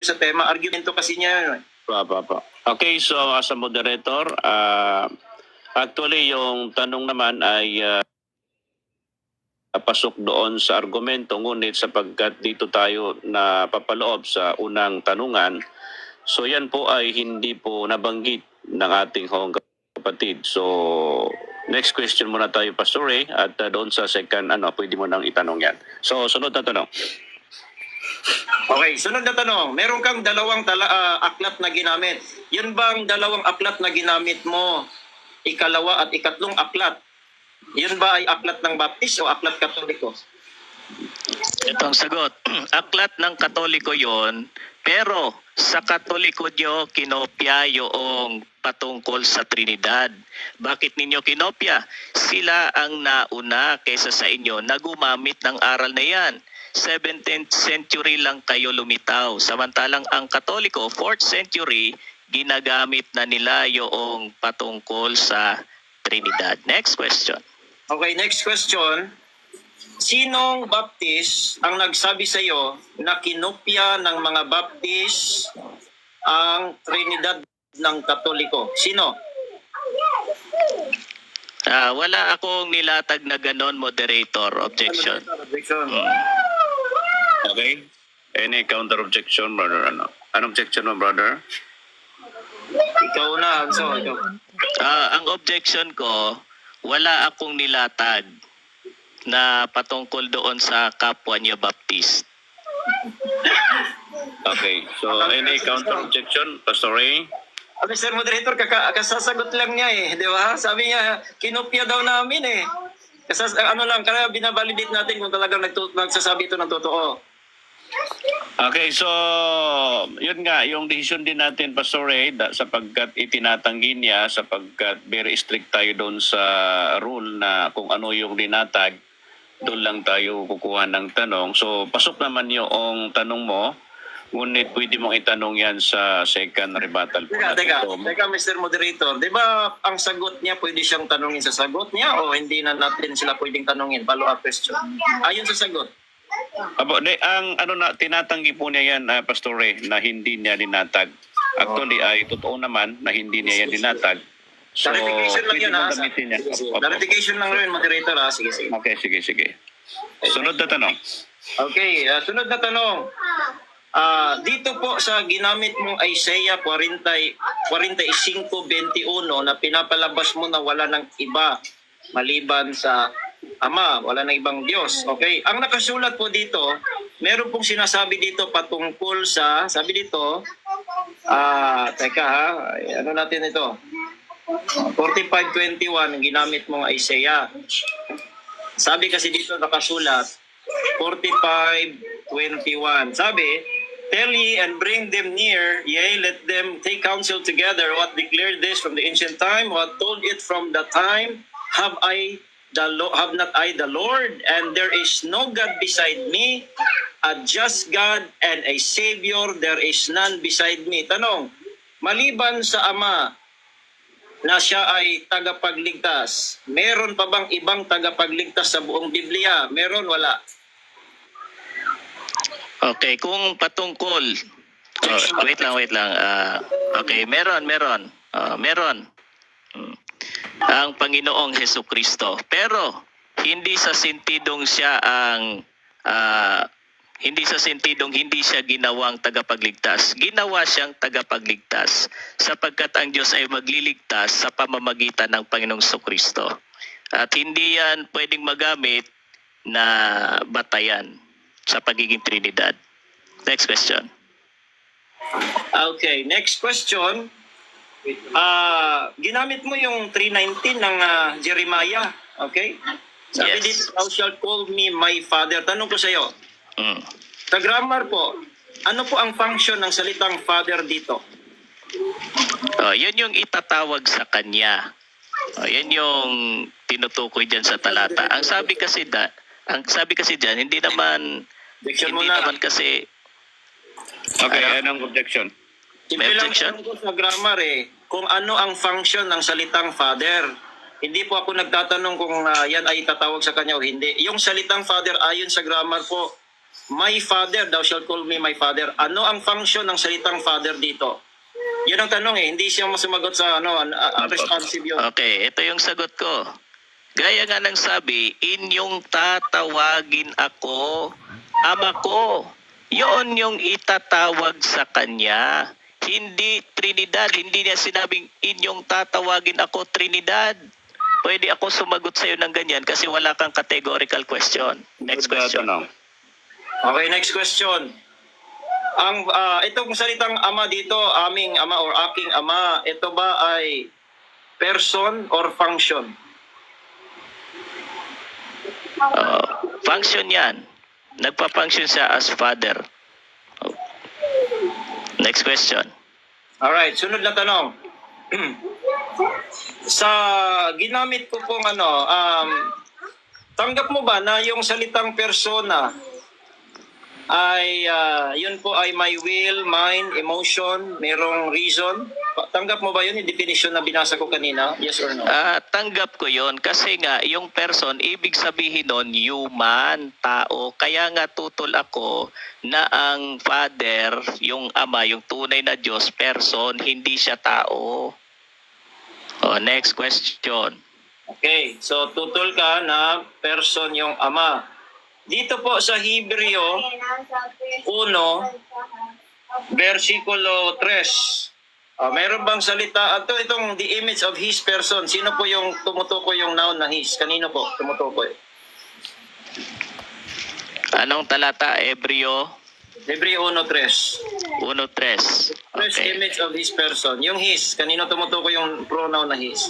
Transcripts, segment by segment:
sa tema. Argumento kasi niya. Okay, so as a moderator, actually yung tanong naman ay pasok doon sa argumento, ngunit sapagkat dito tayo na papaloob sa unang tanungan, so yan po ay hindi po nabanggit ng ating hong kapatid. So next question muna tayo, Pastor Ray, at doon sa second, pwede mo nang itanong yan. So sunod na tanong. Okay, sunod na tanong. Meron kang dalawang aklat na ginamit. Yun bang dalawang aklat na ginamit mo, ikalawa at ikatlong aklat, yun ba ay aklat ng Baptist o aklat Katoliko? Ito ang sagot. Aklat ng Katoliko yon, pero sa Katoliko nyo kinopya yung patungkol sa Trinidad. Bakit ninyo kinopya? Sila ang nauna kaysa sa inyo na gumamit ng aral na yan. 17th century lang kayo lumitaw. Samantalang ang Katoliko, 4th century, ginagamit na nila yung patungkol sa Trinidad. Next question. Okay, next question. Sinong Baptist ang nagsabi sa iyo na kinopya ng mga Baptist ang Trinidad ng Katoliko? Sino? Wala akong nilatag na ganon, moderator. Objection. Objection. Okay. Any counter objection, brother? Anong objection mo, brother? Ikaw na. So, ikaw. Ang objection ko, wala akong nilatag na patungkol doon sa kapwa niyo Baptist. Okay. So any counter objection, Pastor Ray? Mr. Moderator, kasasagot lang niya eh. Di ba? Sabi niya, kinopya daw namin eh. Kaya binabalidate natin kung talagang nagsasabi ito ng totoo. Okay, so yun nga, yung decision din natin, Pastor Ray, sapagkat itinatanggi niya, sapagkat very strict tayo doon sa rule na kung ano yung dinatag, doon lang tayo kukuha ng tanong. So pasok naman yung tanong mo, ngunit pwede mong itanong yan sa second rebuttal. Teka, Mr. Moderator, di ba ang sagot niya pwede siyang tanongin sa sagot niya o hindi na natin sila pwedeng tanongin? Follow-up question. Ayon sa sagot. Ang tinatanggi po niya yan, Pastor Ray, na hindi niya dinatag. Actually, ay totoo naman na hindi niya yan dinatag. So, clarification lang yun, ha? Clarification lang rin, moderator, ha? Sige. Okay, sige. Sunod na tanong. Okay, sunod na tanong. Dito po sa ginamit mong Isaiah 45:21 na pinapalabas mo na wala ng iba maliban sa Ama, wala nang ibang Diyos. Okay? Ang nakasulat po dito, meron pong sinasabi dito patungkol sa, sabi dito, teka ha, ano natin ito? 45:21, ginamit mong Isaiah. Sabi kasi dito nakasulat, 45:21. Sabi, tell ye and bring them near, yea, let them take counsel together. What declared this from the ancient time? What told it from the time? Have not I the Lord, and there is no God beside me, a just God and a Savior, there is none beside me. Tanong, maliban sa Ama na siya ay tagapagligtas, meron pa bang ibang tagapagligtas sa buong Biblia? Meron, wala? Okay, kung patungkol, wait lang. Okay, meron. Ang Panginoong Hesukristo. Pero hindi sa sentidong siya hindi siya ginawang tagapagligtas. Ginawa siyang tagapagligtas sapagkat ang Diyos ay magliligtas sa pamamagitan ng Panginoong Hesukristo. At hindi yan pwedeng magamit na batayan sa pagiging Trinidad. Next question. Okay, next question. Ginamit mo yung 3:19 ng Jeremiah, okay? Sabi dito, thou shalt call me my father. Tanong ko sa iyo. Sa grammar po, ano po ang function ng salitang father dito? Yun yung itatawag sa kanya. Yan yung tinutukoy diyan sa talata. Ang sabi kasi diyan, hindi naman kasi. Okay, anong objection? Simple lang ko sa grammar kung ano ang function ng salitang father. Hindi po ako nagtatanong kung yan ay tatawag sa kanya o hindi. Yung salitang father ayon sa grammar po, my father, thou shalt call me my father. Ano ang function ng salitang father dito? Yun ang tanong eh. Hindi siya masumagot sa responsive yun. Okay, ito yung sagot ko. Gaya nga ng sabi, inyong tatawagin ako, ama ko. Yun yung itatawag sa kanya. Hindi Trinidad. Hindi niya sinabing inyong tatawagin ako Trinidad. Pwede ako sumagot sa'yo ng ganyan kasi wala kang categorical question. Next question. Tanong. Okay, next question. Itong salitang ama dito, aming ama or aking ama, ito ba ay person or function? Function yan. Nagpa-function siya as father. Next question. Alright, sunod na tanong. Sa ginamit ko pong tanggap mo ba na yung salitang persona ay yun po ay may will, mind, emotion, merong reason? Tanggap mo ba yun yung definition na binasa ko kanina? Yes or no? Tanggap ko yon kasi nga yung person, ibig sabihin nun human, tao. Kaya nga tutol ako na ang father, yung ama, yung tunay na Diyos, person, hindi siya tao. Next question. Okay, so tutol ka na person yung ama. Dito po sa Hebreo 1, versikulo 3. Meron bang salita? Itong the image of his person. Sino po yung tumutukoy yung noun na his? Kanino po tumutukoy? Anong talata? Hebreo Hebreo 1:3. 1:3. First Okay. image of his person. Yung his, kanino tumutukoy yung pronoun na his?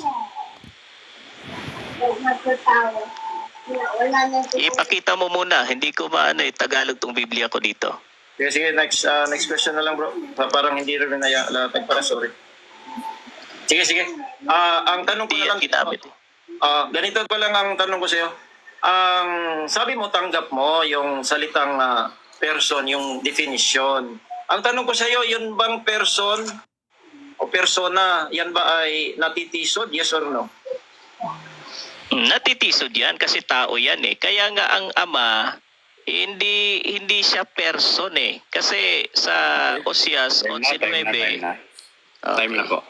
Ipakita mo muna. Hindi ko Tagalog tong Biblia ko dito. Sige, next question na lang bro. Parang hindi rin nalatag para, sorry. Sige. Ang tanong ko Hindi na lang yan ginamit. ganito pa lang ang tanong ko sa iyo. Ang sabi mo tanggap mo yung salitang person, yung definition. Ang tanong ko sa iyo, yun bang person o persona, yan ba ay natitisod? Yes or no? Natitisod yan kasi tao yan eh. Kaya nga ang ama, hindi siya person eh. Kasi sa Osias 11:9. Time na po.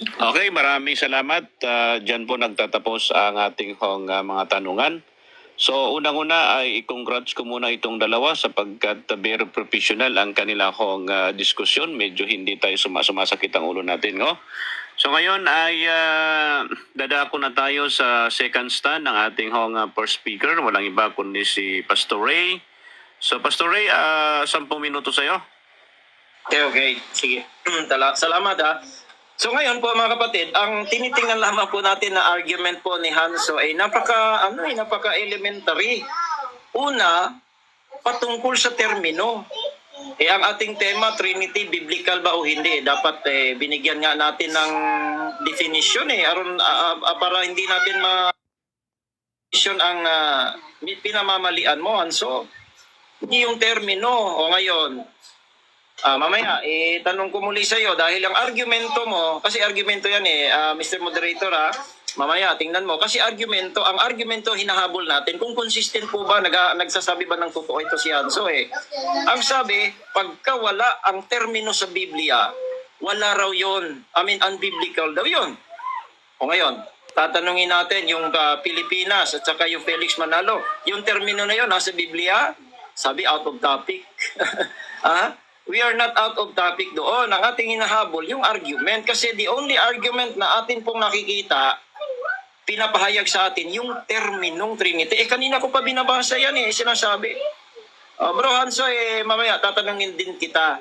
Okay, maraming salamat. Diyan po nagtatapos ang ating mga tanungan. So, unang-una ay i-congrats ko muna itong dalawa sapagkat very professional ang kanila diskusyon. Medyo hindi tayo sumasakit ang ulo natin, no? So ngayon ay dadako na tayo sa second stand ng ating first speaker. Walang iba kundi si Pastor Ray. So Pastor Ray, 10 minuto sa'yo. Okay. Sige. Salamat ha. So ngayon po mga kapatid, ang tinitingnan lamang po natin na argument po ni Hanso ay napaka-elementary. Una, patungkol sa termino. Ang ating tema, Trinity, biblical ba o hindi? Dapat binigyan nga natin ng definition para hindi natin definition ang pinamamalian mo. So, hindi yung termino. O ngayon, mamaya, tanong ko muli sa iyo dahil ang argumento mo, kasi argumento yan Mr. Moderator mamaya, tingnan mo. Kasi ang argumento hinahabol natin. Kung consistent po ba, nagsasabi ba ng totoo ito si Hanso Ang sabi, pagka wala ang termino sa Biblia, wala raw yun. Unbiblical daw yun. O ngayon, tatanungin natin yung Pilipinas at saka yung Felix Manalo. Yung termino na yun, nasa Biblia, sabi out of topic. We are not out of topic doon. Ang ating hinahabol, yung argument. Kasi the only argument na atin pong nakikita, pinapahayag sa atin yung terminong Trinity. Kanina ko pa binabasa yan sinasabi. Bro Hanso, mamaya tatanungin din kita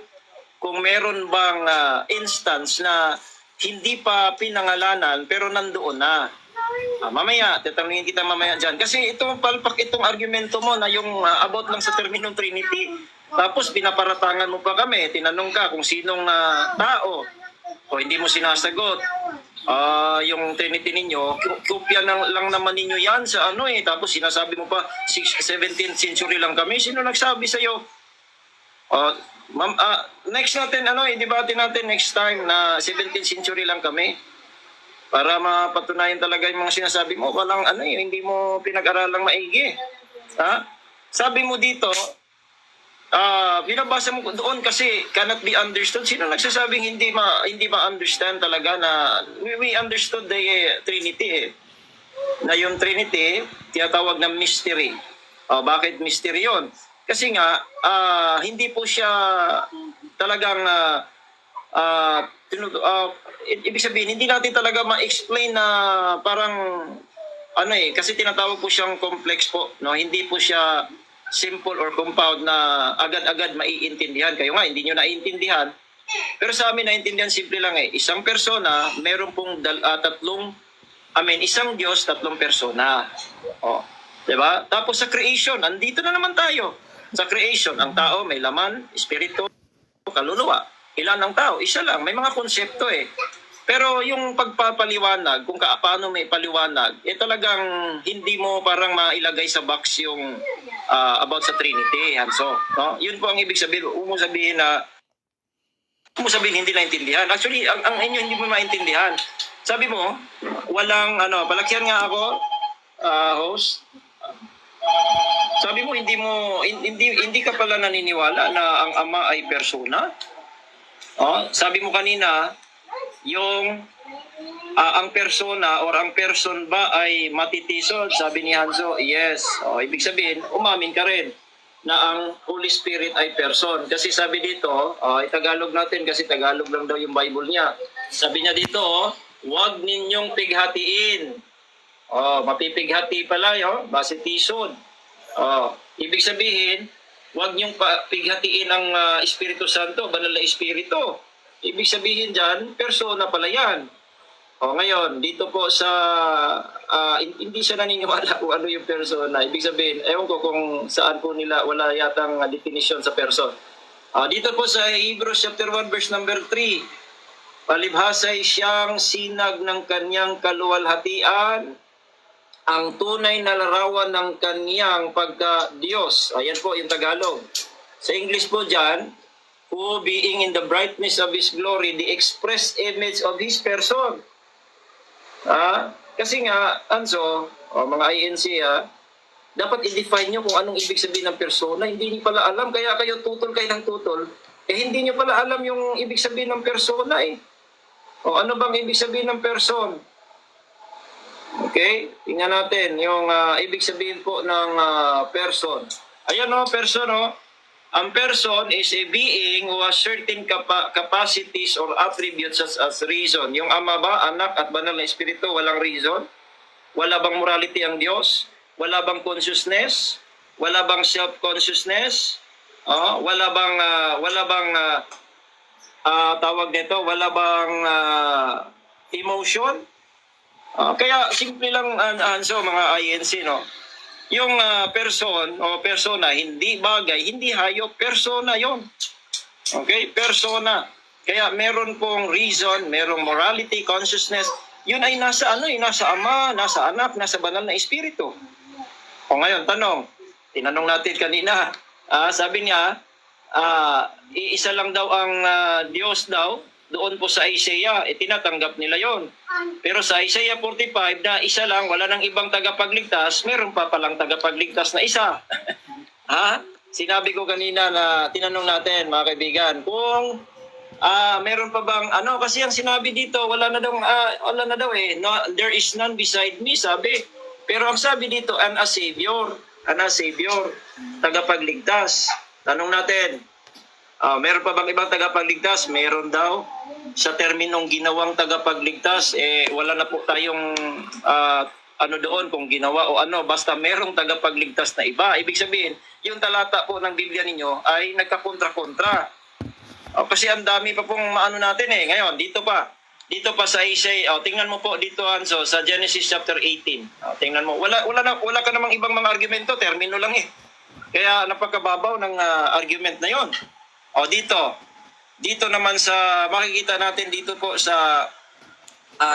kung meron bang instance na hindi pa pinangalanan pero nandoon na. Mamaya, tatanungin kita mamaya dyan. Kasi palpak itong argumento mo na yung about lang sa terminong Trinity. Tapos pinaparatangan mo pa kami, tinanong ka kung sinong tao. O hindi mo sinasagot. Yung Trinity ninyo, kopya lang naman ninyo yan sa tapos sinasabi mo pa 17th century lang kami. Sino nagsabi sa iyo? Next natin i-debate natin next time na 17th century lang kami. Para mapatunayan talaga yung mga sinasabi mo, walang hindi mo pinag-aralang maigi. Sabi mo dito, binabasa mo doon kasi cannot be understood. Sino nagsasabing hindi ma-understand talaga na we understood the Trinity na yung Trinity tinatawag na mystery. Bakit mystery yun? Kasi nga hindi po siya talagang ibig sabihin hindi natin talaga ma-explain na parang kasi tinatawag po siyang complex po, no? Hindi po siya simple or compound na agad-agad maiintindihan. Kayo nga, hindi nyo naiintindihan. Pero sa amin, naiintindihan simple lang Isang persona, meron pong isang Diyos, tatlong persona. Diba? Tapos sa creation, andito na naman tayo. Sa creation, ang tao may laman, espiritu, kaluluwa. Ilan ang tao? Isa lang. May mga konsepto Pero yung pagpapaliwanag, kung paano may paliwanag, talagang hindi mo parang mailagay sa box yung about sa Trinity, Hanso. No? Yun po ang ibig sabihin. Huwag mo sabihin hindi naintindihan. Actually, ang inyo hindi mo maintindihan. Sabi mo, walang palakyan nga ako, host. Sabi mo hindi ka pala naniniwala na ang Ama ay persona. Sabi mo kanina, yung ang persona or ang person ba ay matitisod? Sabi ni Hanso, yes. Ibig sabihin, umamin ka rin na ang Holy Spirit ay person. Kasi sabi dito, Tagalog natin kasi Tagalog lang daw yung Bible niya. Sabi niya dito, huwag ninyong pighatiin. Mapipighati pala base tisod. Ibig sabihin, huwag niyong pighatiin ang Espiritu Santo, banal na Espiritu. Ibig sabihin dyan, persona pala yan. Ngayon, dito po sa, hindi siya naniniwala kung ano yung persona. Ibig sabihin, ewan ko kung saan po nila, wala yatang definition sa person. Dito po sa Hebrews chapter 1 verse number 3, palibhasa'y siyang sinag ng kanyang kaluwalhatian, ang tunay na larawan ng kanyang pagka-Diyos. Ayan po yung Tagalog. Sa English po dyan, who being in the brightness of His glory, the express image of His person. Kasi nga, Anso, mga INC, dapat i-define nyo kung anong ibig sabihin ng persona. Hindi nyo pala alam, kaya kayo tutol kayo ng tutol. Hindi nyo pala alam yung ibig sabihin ng persona ano bang ibig sabihin ng person? Okay, tingnan natin yung ibig sabihin po ng person. Ayan person Ang person is a being who has certain capacities or attributes as reason. Yung Ama ba, Anak at Banal na Espiritu, walang reason? Wala bang morality ang Diyos? Wala bang consciousness? Wala bang self-consciousness? Wala bang tawag nito? Wala bang emotion? Kaya simple lang mga INC, no? Yung person o persona, hindi bagay, hindi hayop, persona yon. Okay? Persona. Kaya meron pong reason, merong morality, consciousness. Yun ay nasa nasa Ama, nasa Anak, nasa Banal na Espiritu. Ngayon, tinanong natin kanina, sabi niya, iisa lang daw ang Diyos daw, doon po sa Isaiah, tinatanggap nila yon. Pero sa Isaiah 45 na isa lang, wala nang ibang tagapagligtas, meron pa palang tagapagligtas na isa. Sinabi ko kanina na tinanong natin, mga kaibigan, kung meron pa bang kasi ang sinabi dito, wala na daw no, there is none beside me, sabi. Pero ang sabi dito, an a savior, tagapagligtas. Tanong natin, meron pa bang ibang tagapagligtas? Meron daw. Sa terminong ginawang tagapagligtas, wala na po tayong doon kung ginawa o basta merong tagapagligtas na iba. Ibig sabihin, yung talata po ng Biblia ninyo ay nagkakontra-kontra. Kasi ang dami pa pong natin Ngayon, dito pa sa Isaiah, tingnan mo po dito Hanso, sa Genesis chapter 18. Tingnan mo, wala ka namang ibang mga argumento, termino lang Kaya napakababaw ng argument na yon. Dito naman sa makikita natin dito po sa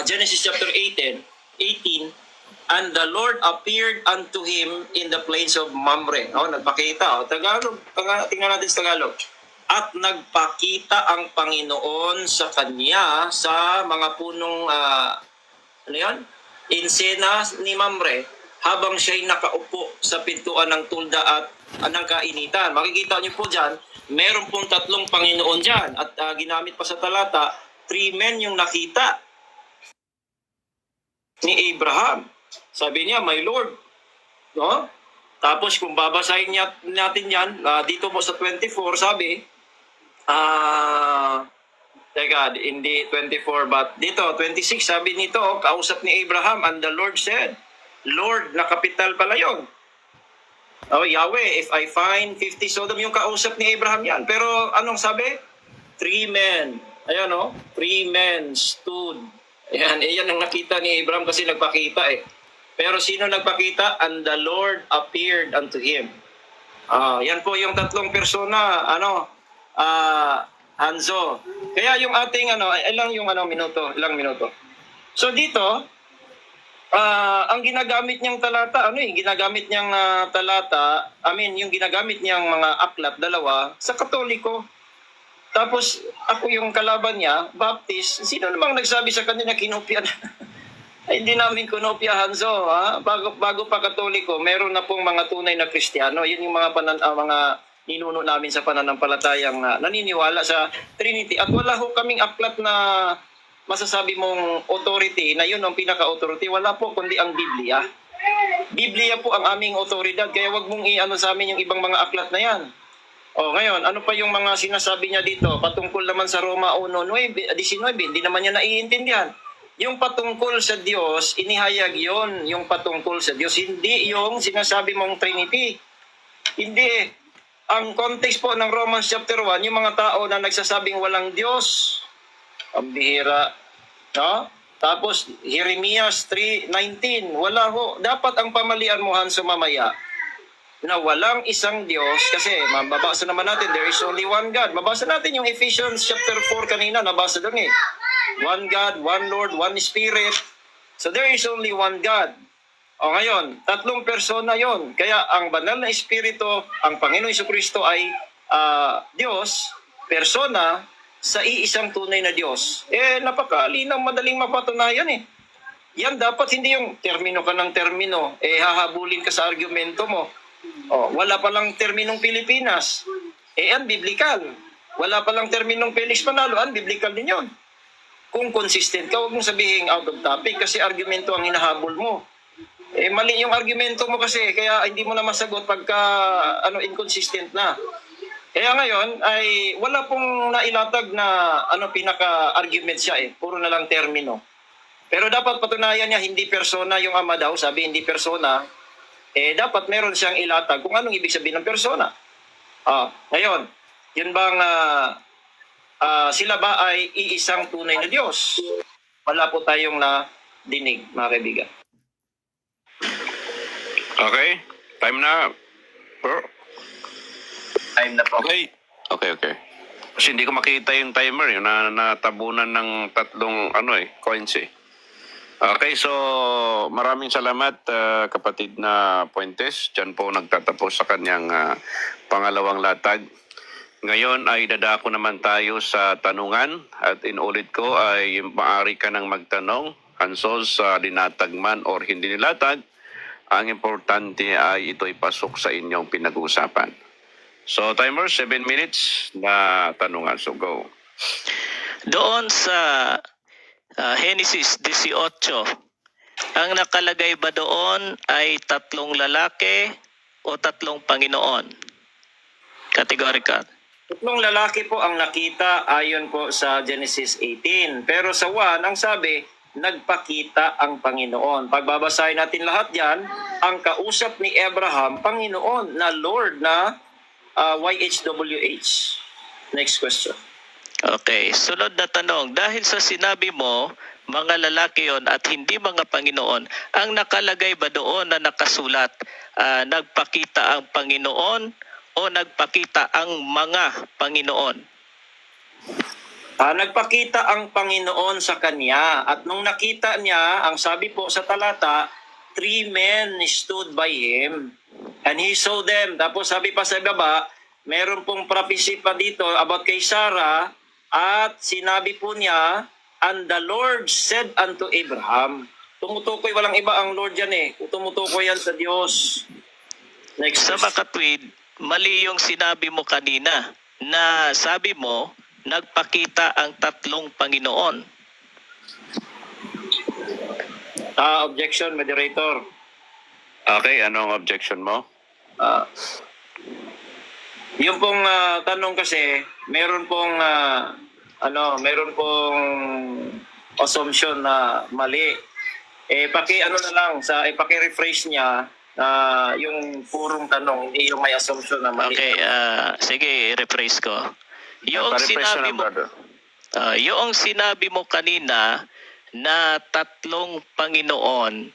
Genesis chapter 18, and the Lord appeared unto him in the plains of Mamre. Nagpakita. Tagalog, tingnan natin sa Tagalog. At nagpakita ang Panginoon sa kanya sa mga punong insena ni Mamre habang siya'y nakaupo sa pintuan ng tulda at ng kainitan. Makikita niyo po dyan, meron pong tatlong Panginoon dyan. At ginamit pa sa talata, 3 men yung nakita ni Abraham. Sabi niya, my Lord. No? Tapos kung babasahin natin yan, dito po sa 24, sabi, teka, hindi 24, but dito, 26, sabi nito, kausap ni Abraham, and the Lord said, Lord, na kapital pala yun. Oh, Yahweh, if I find 50 Sodom, yung kausap ni Abraham yan. Pero anong sabi? 3 men. Ayan o, 3 men stood. Ayan, yan ang nakita ni Abraham kasi nagpakita eh. Pero sino nagpakita? And the Lord appeared unto him. Yan po yung tatlong persona, Hanzo. Kaya yung ating ilang minuto. So dito, ang ginagamit niyang talata, ginagamit niyang talata, yung ginagamit niyang mga aklat, dalawa, sa Katoliko. Tapos ako yung kalaban niya, Baptist, sino namang nagsabi sa kanya na kinopya na? Ay, hindi namin kinopya, Hanzo. Bago pa Katoliko, meron na pong mga tunay na Kristiyano. Yun yung mga mga ninuno namin sa pananampalatayang naniniwala sa Trinity. At wala ho kaming aklat na masasabi mong authority na yun ang pinaka-authority. Wala po kundi ang Biblia. Biblia po ang aming otoridad. Kaya wag mong i-ano sa amin yung ibang mga aklat na yan. Ngayon, ano pa yung mga sinasabi niya dito? Patungkol naman sa Roma 1:19, hindi naman niya naiintindihan. Yung patungkol sa Diyos, inihayag yon yung patungkol sa Diyos. Hindi yung sinasabi mong Trinity. Hindi. Ang context po ng Romans chapter 1, yung mga tao na nagsasabing walang Diyos, ang bihira. No? Tapos, Jeremias 3:19, wala ho. Dapat ang pamalian mo, Hanso, mamaya, na walang isang Diyos, kasi mababasa naman natin, there is only one God. Mabasa natin yung Ephesians chapter 4 kanina, nabasa doon eh. One God, one Lord, one Spirit. So there is only one God. Ngayon, tatlong persona yon. Kaya ang banal na Espiritu, ang Panginoon Jesucristo ay Diyos, persona, sa iisang tunay na Diyos. Napakalinang madaling mapatunayan eh. Yan dapat hindi yung termino ka ng termino, hahabulin ka sa argumento mo. Wala palang terminong Pilipinas. Unbiblical. Wala palang terminong Felix Manalo, unbiblical din yun. Kung consistent ka, huwag mong sabihin out of topic kasi argumento ang hinahabol mo. Mali yung argumento mo kasi, kaya hindi mo na masagot pagka inconsistent na. Kaya ngayon ay wala pong nailatag na pinaka-argument siya puro na lang termino. Pero dapat patunayan niya hindi persona yung ama daw, sabi hindi persona, dapat meron siyang ilatag kung anong ibig sabihin ng persona. Ngayon, yun bang sila ba ay iisang tunay na Diyos? Wala po tayong dinig, mga kaibigan. Okay, time na. Bro. Time na po. Okay. Kasi hindi ko makita yung timer, yung natabunan ng tatlong coins eh. Okay, so maraming salamat kapatid na Puentes. Diyan po nagtatapos sa kanyang pangalawang latag. Ngayon ay dadako naman tayo sa tanungan at inulit ko ay maaari ka nang magtanong Hanso sa dinatag man or hindi nilatag. Ang importante ay ito'y pasok sa inyong pinag-uusapan. So timer, 7 minutes na tanungan. So go. Doon sa Genesis 18, ang nakalagay ba doon ay tatlong lalaki o tatlong Panginoon? Categorical. Tatlong lalaki po ang nakita ayon po sa Genesis 18. Pero sa 1, ang sabi, nagpakita ang Panginoon. Pagbabasahin natin lahat yan, ang kausap ni Abraham, Panginoon na Lord na YHWH. Next question. Okay, sunod na tanong. Dahil sa sinabi mo, mga lalaki yon at hindi mga Panginoon, ang nakalagay ba doon na nakasulat, nagpakita ang Panginoon o nagpakita ang mga Panginoon? Nagpakita ang Panginoon sa kanya. At nung nakita niya, ang sabi po sa talata, 3 men stood by him and he saw them. Tapos sabi pa sa baba, meron pong prophecy pa dito about kay Sarah at sinabi po niya, and the Lord said unto Abraham. Tumutukoy, walang iba ang Lord yan Tumutukoy yan sa Diyos. Next Sa question. makatwid, mali yung sinabi mo kanina na sabi mo, nagpakita ang tatlong Panginoon. Objection, moderator. Okay, anong objection mo? Ah, yung pong tanong kasi, meron pong meron pong assumption na mali. Paki-ano na lang paki-rephrase niya yung purong tanong, hindi yung may assumption na mali. Okay, sige, rephrase ko. Yung Pa-refresh sinabi na lang, mo, brother. yung sinabi mo kanina na tatlong Panginoon,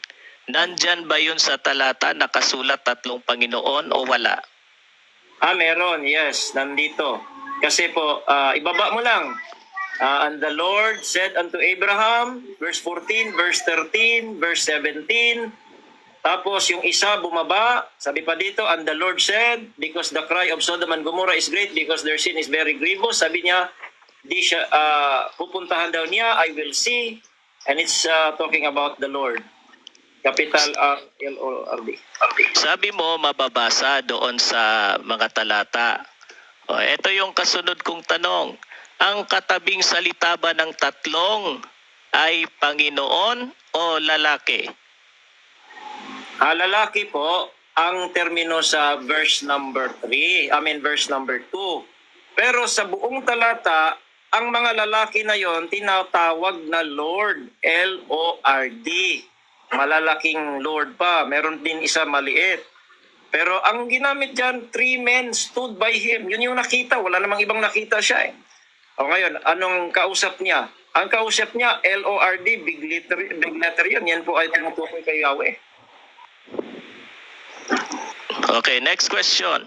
nandyan ba yun sa talata nakasulat tatlong Panginoon o wala? Meron, yes, nandito. Kasi po, ibaba mo lang. And the Lord said unto Abraham, verse 14, verse 13, verse 17. Tapos yung isa bumaba, sabi pa dito, and the Lord said, because the cry of Sodom and Gomorrah is great, because their sin is very grievous. Sabi niya, pupuntahan daw niya, I will see. And it's talking about the Lord. Capital L-O-R-D. Sabi mo, mababasa doon sa mga talata. Ito yung kasunod kong tanong. Ang katabing salita ba ng tatlong ay Panginoon o lalaki? Lalaki po ang termino sa verse number 2. Pero sa buong talata, ang mga lalaki na yon tinatawag na Lord, L-O-R-D. Malalaking Lord pa. Meron din isa maliit. Pero ang ginamit dyan, 3 men stood by him. Yun yung nakita. Wala namang ibang nakita siya eh. O ngayon, anong kausap niya? Ang kausap niya, L-O-R-D, big letter yun. Yan po ay tumutukoy kay Yahweh. Okay, next question.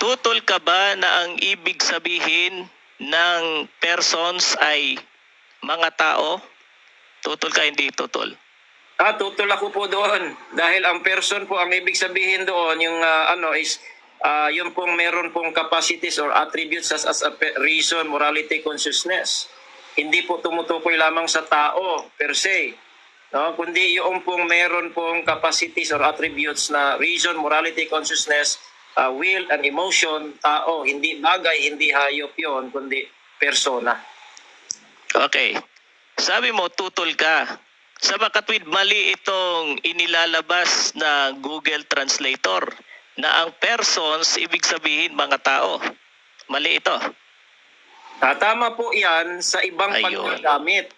Tutol ka ba na ang ibig sabihin ng persons ay mga tao? Tutol ka, hindi tutol? Tutol ako po doon. Dahil ang person po, ang ibig sabihin doon, yung yung pong meron pong capacities or attributes as a reason, morality, consciousness. Hindi po tumutukoy lamang sa tao per se. No? Kundi yung pong meron pong capacities or attributes na reason, morality, consciousness, will, and emotion, tao. Hindi bagay, hindi hayop yon, kundi persona. Okay. Sabi mo, tutol ka. Sa makatwid, mali itong inilalabas na Google Translator na ang persons, ibig sabihin mga tao. Mali ito. Tama po yan sa ibang Ayun. paggagamit.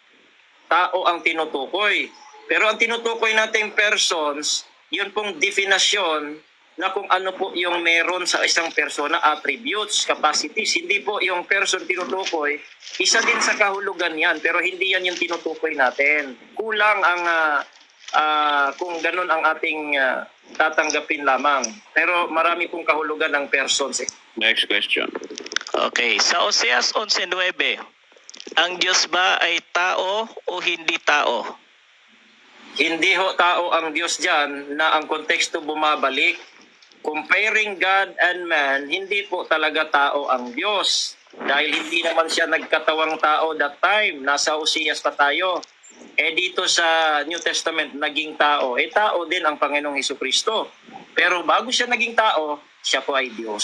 Tao ang tinutukoy. Pero ang tinutukoy nating persons, yun pong definasyon na kung ano po yung meron sa isang persona, attributes, capacities. Hindi po yung person tinutukoy, isa din sa kahulugan yan, pero hindi yan yung tinutukoy natin. Kulang ang kung ganun ang ating tatanggapin lamang. Pero marami pong kahulugan ng persons eh. Next question. Okay. Sa Oseas 11:9, ang Diyos ba ay tao o hindi tao? Hindi ho tao ang Diyos dyan na ang konteksto bumabalik. Comparing God and man, hindi po talaga tao ang Diyos. Dahil hindi naman siya nagkatawang tao that time. Nasa Oseas pa tayo. Dito sa New Testament, naging tao. Tao din ang Panginoong Hesukristo. Pero bago siya naging tao, siya po ay Diyos.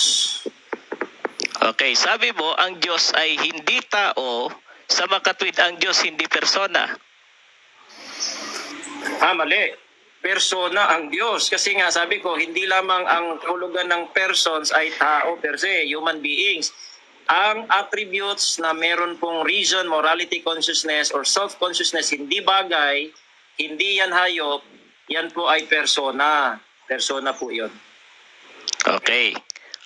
Okay. Sabi mo, ang Diyos ay hindi tao. Sa makatwid, ang Diyos hindi persona. Mali. Persona ang Diyos. Kasi nga sabi ko, hindi lamang ang kahulugan ng persons ay tao per se, human beings. Ang attributes na meron pong reason, morality, consciousness, or self-consciousness, hindi bagay, hindi yan hayop, yan po ay persona. Persona po yun. Okay.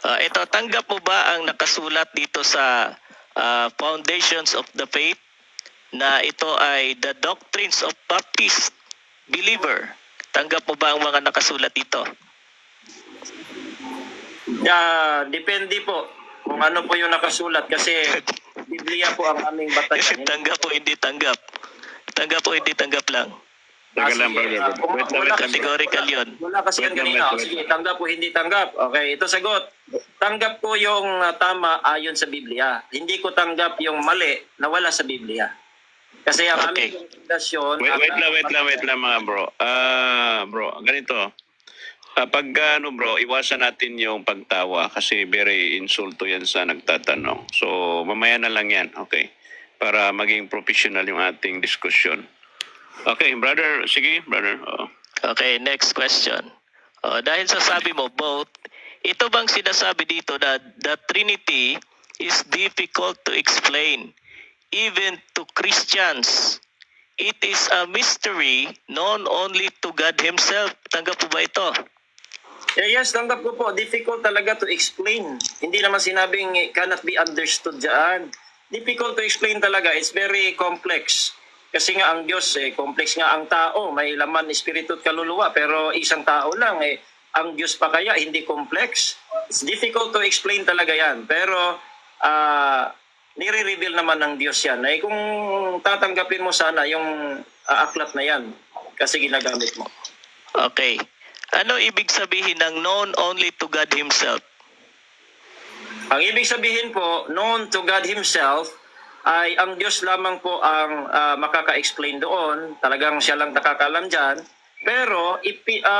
Ito, tanggap mo ba ang nakasulat dito sa Foundations of the Faith na ito ay the doctrines of Baptist believer? Tanggap mo ba ang mga nakasulat dito? Depende po kung ano po yung nakasulat kasi Biblia po ang aming batayan. Tanggap o hindi tanggap? Tanggap o hindi tanggap lang? Teka lang, brother. Wait lang. Categorical yun. Wala kasi yan kanina. Sige, tanggap o hindi tanggap. Okay, ito sagot. Tanggap ko yung tama ayon sa Biblia. Hindi ko tanggap yung mali na wala sa Biblia. Kasi ang Okay. aming rekomendasyon... Wait lang mga bro. Bro, ganito. Pag ano bro, iwasan natin yung pagtawa kasi very insulto yan sa nagtatanong. So mamaya na lang yan, okay? Para maging professional yung ating diskusyon. Okay, brother, sige, brother. Oh. Okay, next question. Dahil sa sabi mo, both, ito bang sinasabi dito na the Trinity is difficult to explain even to Christians? It is a mystery known only to God Himself. Tanggap po ba ito? Yes, tanggap ko po. Difficult talaga to explain. Hindi naman sinabing cannot be understood dyan. Difficult to explain talaga. It's very complex. Kasi nga ang Diyos, complex nga ang tao. May laman, espiritu at kaluluwa. Pero isang tao lang, ang Diyos pa kaya, hindi complex. It's difficult to explain talaga yan. Pero nire-reveal naman ng Diyos yan. Kung tatanggapin mo sana yung aklat na yan, kasi ginagamit mo. Okay. Ano ibig sabihin ng known only to God Himself? Ang ibig sabihin po, known to God Himself, ay ang Diyos lamang po ang makaka-explain doon. Talagang siya lang nakakaalam dyan. Pero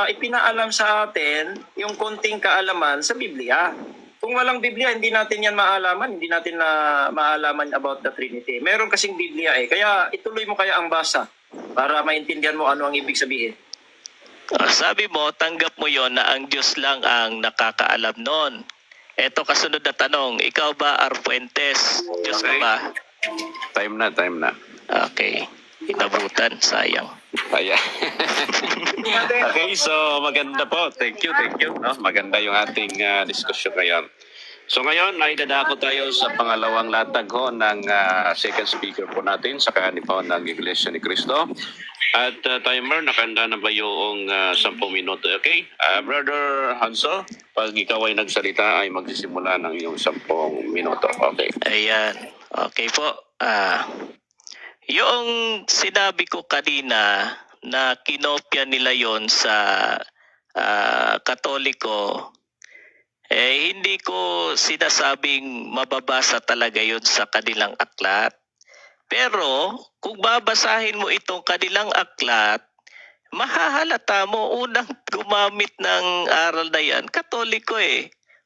ipinaalam sa atin yung konting kaalaman sa Biblia. Kung walang Biblia, hindi natin yan maalaman. Hindi natin maalaman about the Trinity. Meron kasing Biblia Kaya ituloy mo kaya ang basa para maintindihan mo ano ang ibig sabihin. Sabi mo, tanggap mo yon na ang Diyos lang ang nakakaalam noon. Ito kasunod na tanong, ikaw ba Arfuentes? Diyos ka Okay. ba? Time na. Okay. Inabutan, sayang. Ayan. Okay, so maganda po. Thank you. No? Maganda yung ating discussion ngayon. So ngayon, ay dadako tayo sa pangalawang latag ho ng second speaker po natin sa kanipaw ng Iglesia ni Cristo. At timer, nakanda na ba yung 10 minuto? Okay? Brother Hanso, pag ikaw ay nagsalita ay magsisimula ng iyong 10 minuto. Okay. Ayan. Okay po. Yung sinabi ko kanina na kinopya nila yon sa Katoliko, hindi ko sinasabing mababasa talaga yon sa kanilang aklat. Pero kung babasahin mo itong kanilang aklat, mahahalata mo unang gumamit ng aral na yan, Katoliko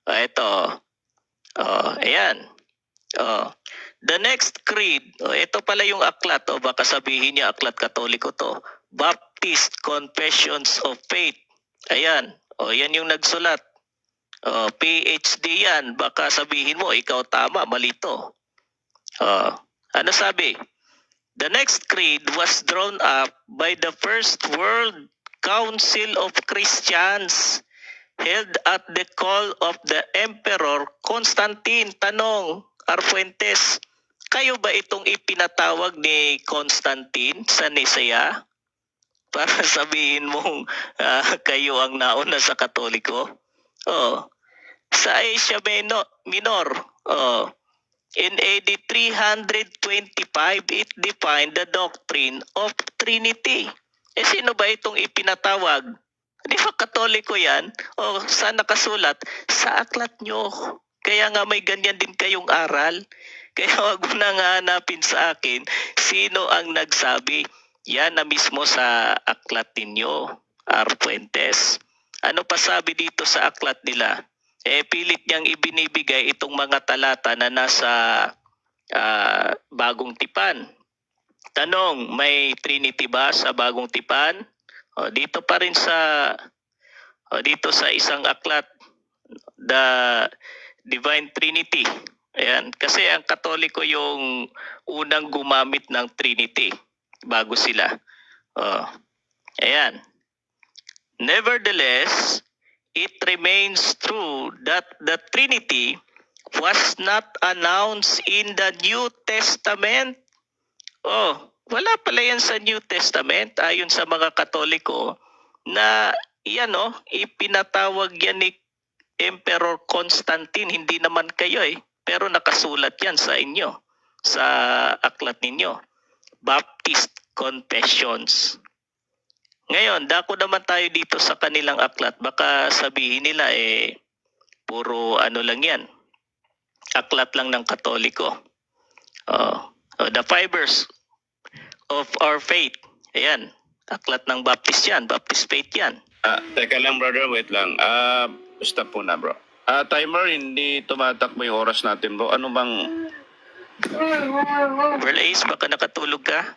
ito. Ayan. The next creed, ito pala yung aklat, baka sabihin niya aklat Katoliko to. Baptist Confessions of Faith. Ayan. Yan yung nagsulat. PhD yan. Baka sabihin mo, ikaw tama, mali to. Ano sabi? The next creed was drawn up by the First World Council of Christians held at the call of the Emperor Constantine. Tanong, Arfuentes, kayo ba itong ipinatawag ni Constantine sa Nicea? Para sabihin mong kayo ang nauna sa Katoliko? Sa Asia Minor, in AD 325, it defined the doctrine of Trinity. Sino ba itong ipinatawag? Di ba Katoliko yan? Saan nakasulat? Sa aklat nyo. Kaya nga may ganyan din kayong aral. Kaya wag mo nang hanapin sa akin sino ang nagsabi. Yan na mismo sa aklat ninyo, Arfuentes. Ano pa sabi dito sa aklat nila? Pilit niyang ibinibigay itong mga talata na nasa Bagong Tipan. Tanong, may Trinity ba sa Bagong Tipan? Dito pa rin dito sa isang aklat, the Divine Trinity. Ayan, kasi ang Katoliko yung unang gumamit ng Trinity bago sila. Ayan. Nevertheless, it remains true that the Trinity was not announced in the New Testament. Wala pala yan sa New Testament ayon sa mga Katoliko na ipinatawag yan ni Emperor Constantine. Hindi naman kayo pero nakasulat yan sa inyo, sa aklat ninyo. Baptist Confessions. Ngayon, dako naman tayo dito sa kanilang aklat. Baka sabihin nila puro lang yan. Aklat lang ng Katoliko. The Fibers of Our Faith. Ayan. Aklat ng Baptist yan. Baptist Faith yan. Teka lang brother, wait lang. Stop po na bro. Timer, hindi tumatakbo yung oras natin bro. Ano bang... Well, Ace, baka nakatulog ka?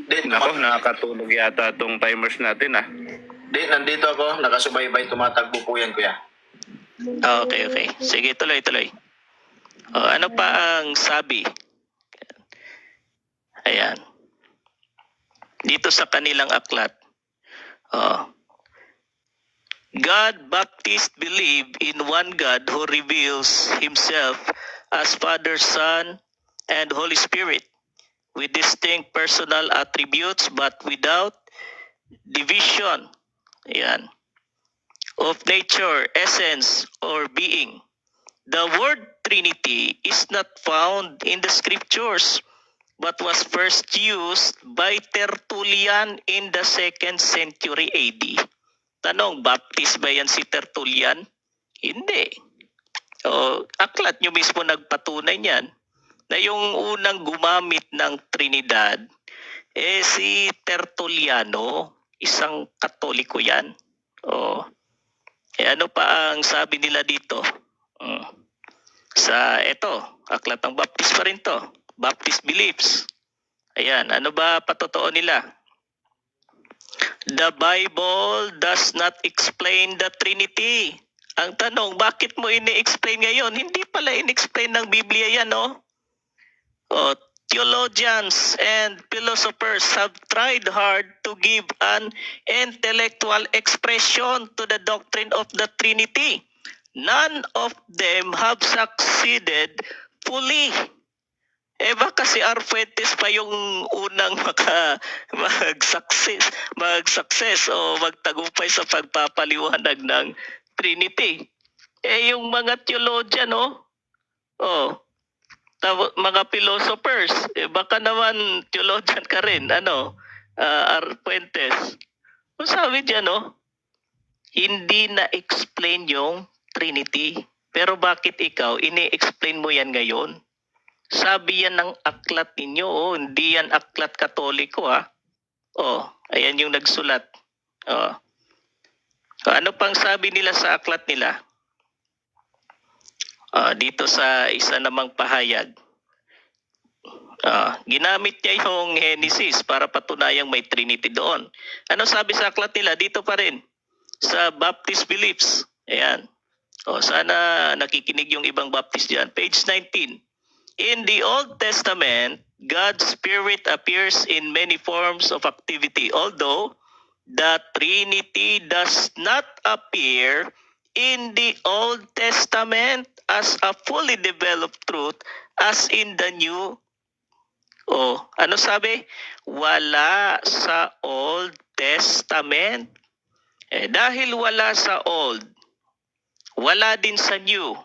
Nako, nakakatulog yata tong timers natin Di, nandito ako. Nakasubaybay, tumatagbo po yan, kuya. Okay, okay. Sige, tuloy. Ano pa ang sabi? Ayan. Dito sa kanilang aklat. God Baptist believed in one God who reveals Himself as Father, Son, and Holy Spirit with distinct personal attributes but without division. Ayan. Of nature, essence, or being. The word Trinity is not found in the scriptures but was first used by Tertullian in the 2nd century AD. Tanong, Baptist ba yan si Tertullian? Hindi. Aklat nyo mismo nagpatunay niyan na yung unang gumamit ng Trinidad, si Tertulliano, isang Katoliko yan. Ano pa ang sabi nila dito? Sa aklat ng Baptist pa rin to. Baptist beliefs. Ayan, ano ba patotoo nila? The Bible does not explain the Trinity. Ang tanong, bakit mo ini-explain ngayon? Hindi pala in-explain ng Biblia yan, no? Theologians and philosophers have tried hard to give an intellectual expression to the doctrine of the Trinity. None of them have succeeded fully. Baka si R. Fuentes pa yung unang mag-success o magtagumpay sa pagpapaliwanag ng Trinity. Yung mga theologian, mga philosophers, baka naman theologian ka rin, R. Fuentes. Sabi dyan, hindi na-explain yung Trinity. Pero bakit ikaw, ini-explain mo yan ngayon? Sabi yan ng aklat ninyo, hindi yan aklat Katoliko, ayan yung nagsulat. Ano pang sabi nila sa aklat nila? Dito sa isa namang pahayag. Ginamit niya yung Genesis para patunayang may Trinity doon. Ano sabi sa aklat nila? Dito pa rin. Sa Baptist beliefs. Ayan. Sana nakikinig yung ibang Baptist dyan. Page 19. In the Old Testament, God's Spirit appears in many forms of activity, although the Trinity does not appear in the Old Testament as a fully developed truth as in the New. Ano sabi? Wala sa Old Testament. Dahil wala sa Old, wala din sa New.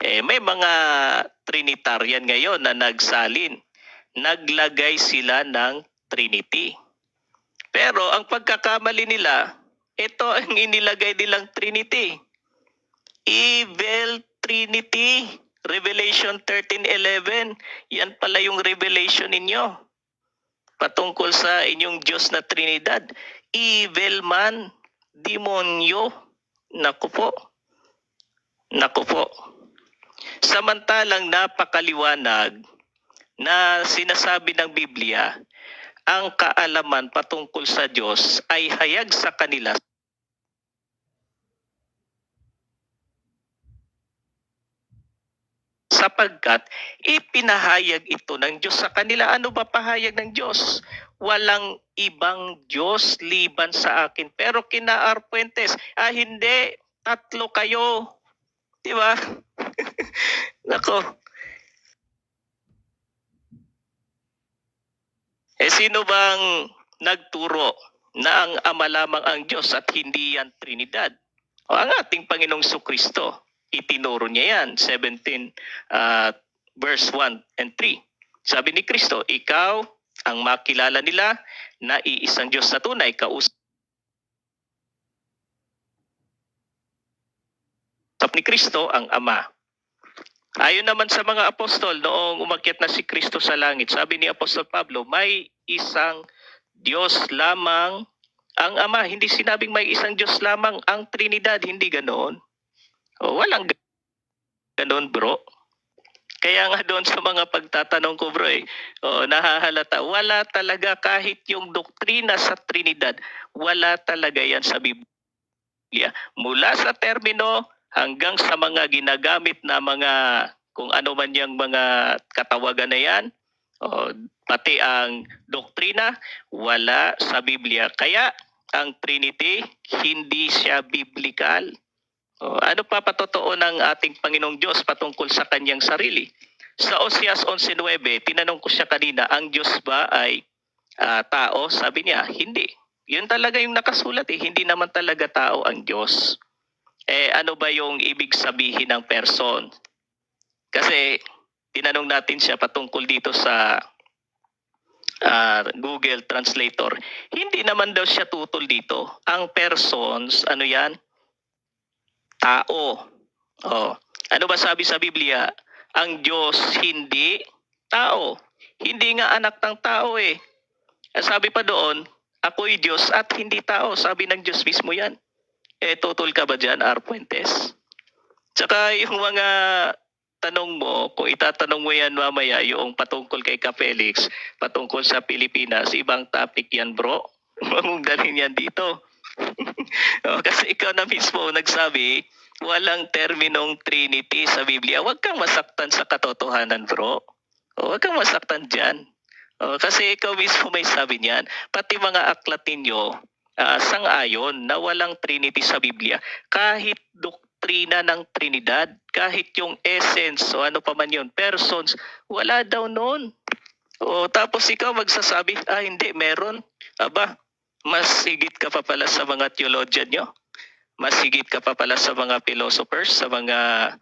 May mga Trinitarian ngayon na nagsalin. Naglagay sila ng Trinity. Pero ang pagkakamali nila, ito ang inilagay nilang Trinity. Evil Trinity. Revelation 13:11. Yan pala yung revelation ninyo. Patungkol sa inyong Diyos na Trinidad. Evil man. Demonyo. Naku po. Samantalang napakaliwanag na sinasabi ng Biblia, ang kaalaman patungkol sa Diyos ay hayag sa kanila sapagkat ipinahayag ito ng Diyos sa kanila. Ano ba pahayag ng Diyos? Walang ibang Diyos liban sa akin. Pero kina R. Fuentes, hindi, 3 kayo. Diba? Nako. Sino bang nagturo na ang Ama lamang ang Diyos at hindi yan Trinidad? Ang ating Panginoong Jesucristo. Itinuro niya yan, 17 verse 1 and 3. Sabi ni Kristo, ikaw ang makilala nila na iisang Diyos na tunay, kausap ni Kristo ang Ama. Ayon naman sa mga apostol, noong umakyat na si Kristo sa langit, sabi ni Apostol Pablo, may isang Diyos lamang ang Ama, hindi sinabing may isang Diyos lamang ang Trinidad, hindi ganoon. O, walang ganoon, bro. Kaya nga doon sa mga pagtatanong ko, bro, nahahalata, wala talaga kahit yung doktrina sa Trinidad, wala talaga yan sa Biblia. Mula sa termino hanggang sa mga ginagamit na mga, kung ano man yung mga katawagan na yan, pati ang doktrina, wala sa Biblia. Kaya ang Trinity, hindi siya biblical. Ano pa patotoo ng ating Panginoong Diyos patungkol sa kanyang sarili? Sa Oseas 11:9, tinanong ko siya kanina, ang Diyos ba ay tao? Sabi niya, hindi. Yun talaga yung nakasulat eh. Hindi naman talaga tao ang Diyos. Ano ba yung ibig sabihin ng person? Kasi tinanong natin siya patungkol dito sa Google Translator. Hindi naman daw siya tutol dito. Ang persons, ano yan? Tao. Ano ba sabi sa Biblia? Ang Diyos hindi tao. Hindi nga anak ng tao eh. Sabi pa doon, ako'y Diyos at hindi tao. Sabi ng Diyos mismo yan. Tutol ka ba dyan, R. Puentes? Tsaka yung mga tanong mo, kung itatanong mo yan mamaya, yung patungkol kay Felix, patungkol sa Pilipinas, ibang topic yan, bro. Huwag mong dalhin yan dito. Kasi ikaw na mismo nagsabi, walang terminong Trinity sa Biblia. Huwag kang masaktan sa katotohanan, bro. Huwag kang masaktan dyan. Kasi ikaw mismo may sabi niyan. Pati mga aklat ninyo, sang-ayon na walang Trinity sa Biblia. Kahit doktrina ng Trinidad, kahit yung essence o ano pa man yun, persons, wala daw noon. Tapos ikaw magsasabi, hindi, meron. Aba, mas higit ka pa pala sa mga theologian nyo. Mas higit ka pa pala sa mga philosophers, sa mga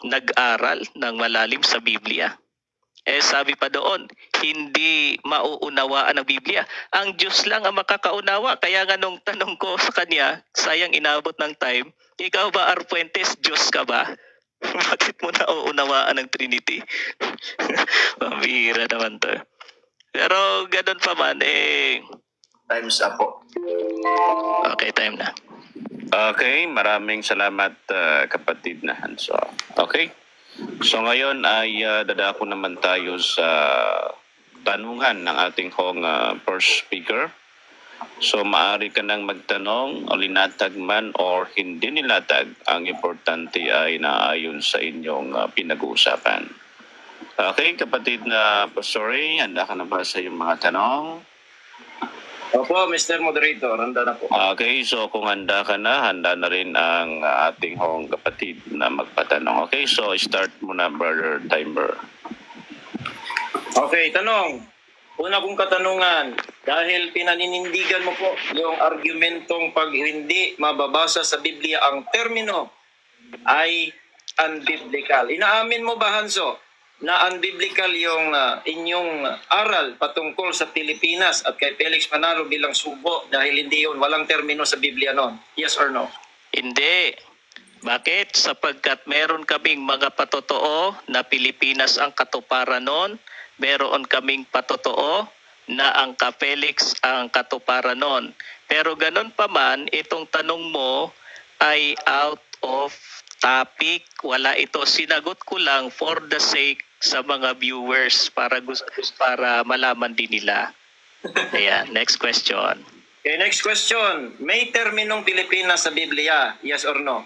nag-aral ng malalim sa Biblia. Sabi pa doon, hindi mauunawaan ng Biblia. Ang Diyos lang ang makakaunawa. Kaya nga nung tanong ko sa kanya, sayang inabot ng time, ikaw ba, R. Puentes, Diyos ka ba? Bakit mo nauunawaan ng Trinity? Pambihira naman to. Pero ganun pa man, Time's up po. okay, time na. Okay, maraming salamat kapatid na Hanso. Okay, so ngayon ay dadako naman tayo sa tanungan ng ating first speaker. So maaari ka nang magtanong o linatag man or hindi nilatag. Ang importante ay naayon sa inyong pinag-uusapan. Okay, kapatid na Pastor Ray, handa ka na ba sa iyong mga tanong? Opo, Mr. Moderator, handa na po. Okay, so kung handa ka na, handa na rin ang ating kapatid na magpatanong. Okay, so start mo na, brother Timer. Okay, tanong. Una kong katanungan, dahil pinaninindigan mo po yung argumentong pag hindi mababasa sa Biblia ang termino ay unbiblical. Inaamin mo ba, Hanso, na unbiblical yung inyong aral patungkol sa Pilipinas at kay Felix Manalo bilang subo dahil hindi yun, walang termino sa Biblia noon? Yes or no? Hindi. Bakit? Sapagkat meron kaming mga patotoo na Pilipinas ang katuparan noon. Meron kaming patotoo na ang Felix ang katuparan noon. Pero ganun pa man, itong tanong mo ay out of topic. Wala ito. Sinagot ko lang for the sake sa mga viewers para malaman din nila. Ayan, next question. Okay, next question. May terminong Pilipinas sa Biblia? Yes or no?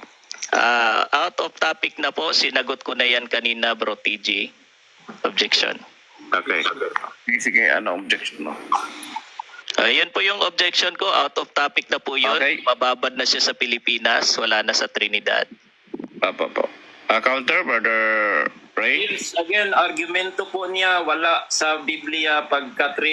Out of topic na po. Sinagot ko na yan kanina, Bro TG. Objection. Okay. Sige, ano objection mo? Yun po yung objection ko. Out of topic na po yun. Okay. Mababad na siya sa Pilipinas. Wala na sa Trinidad. Po. Counter, brother Ray? Yes, again, argumento po niya wala sa Biblia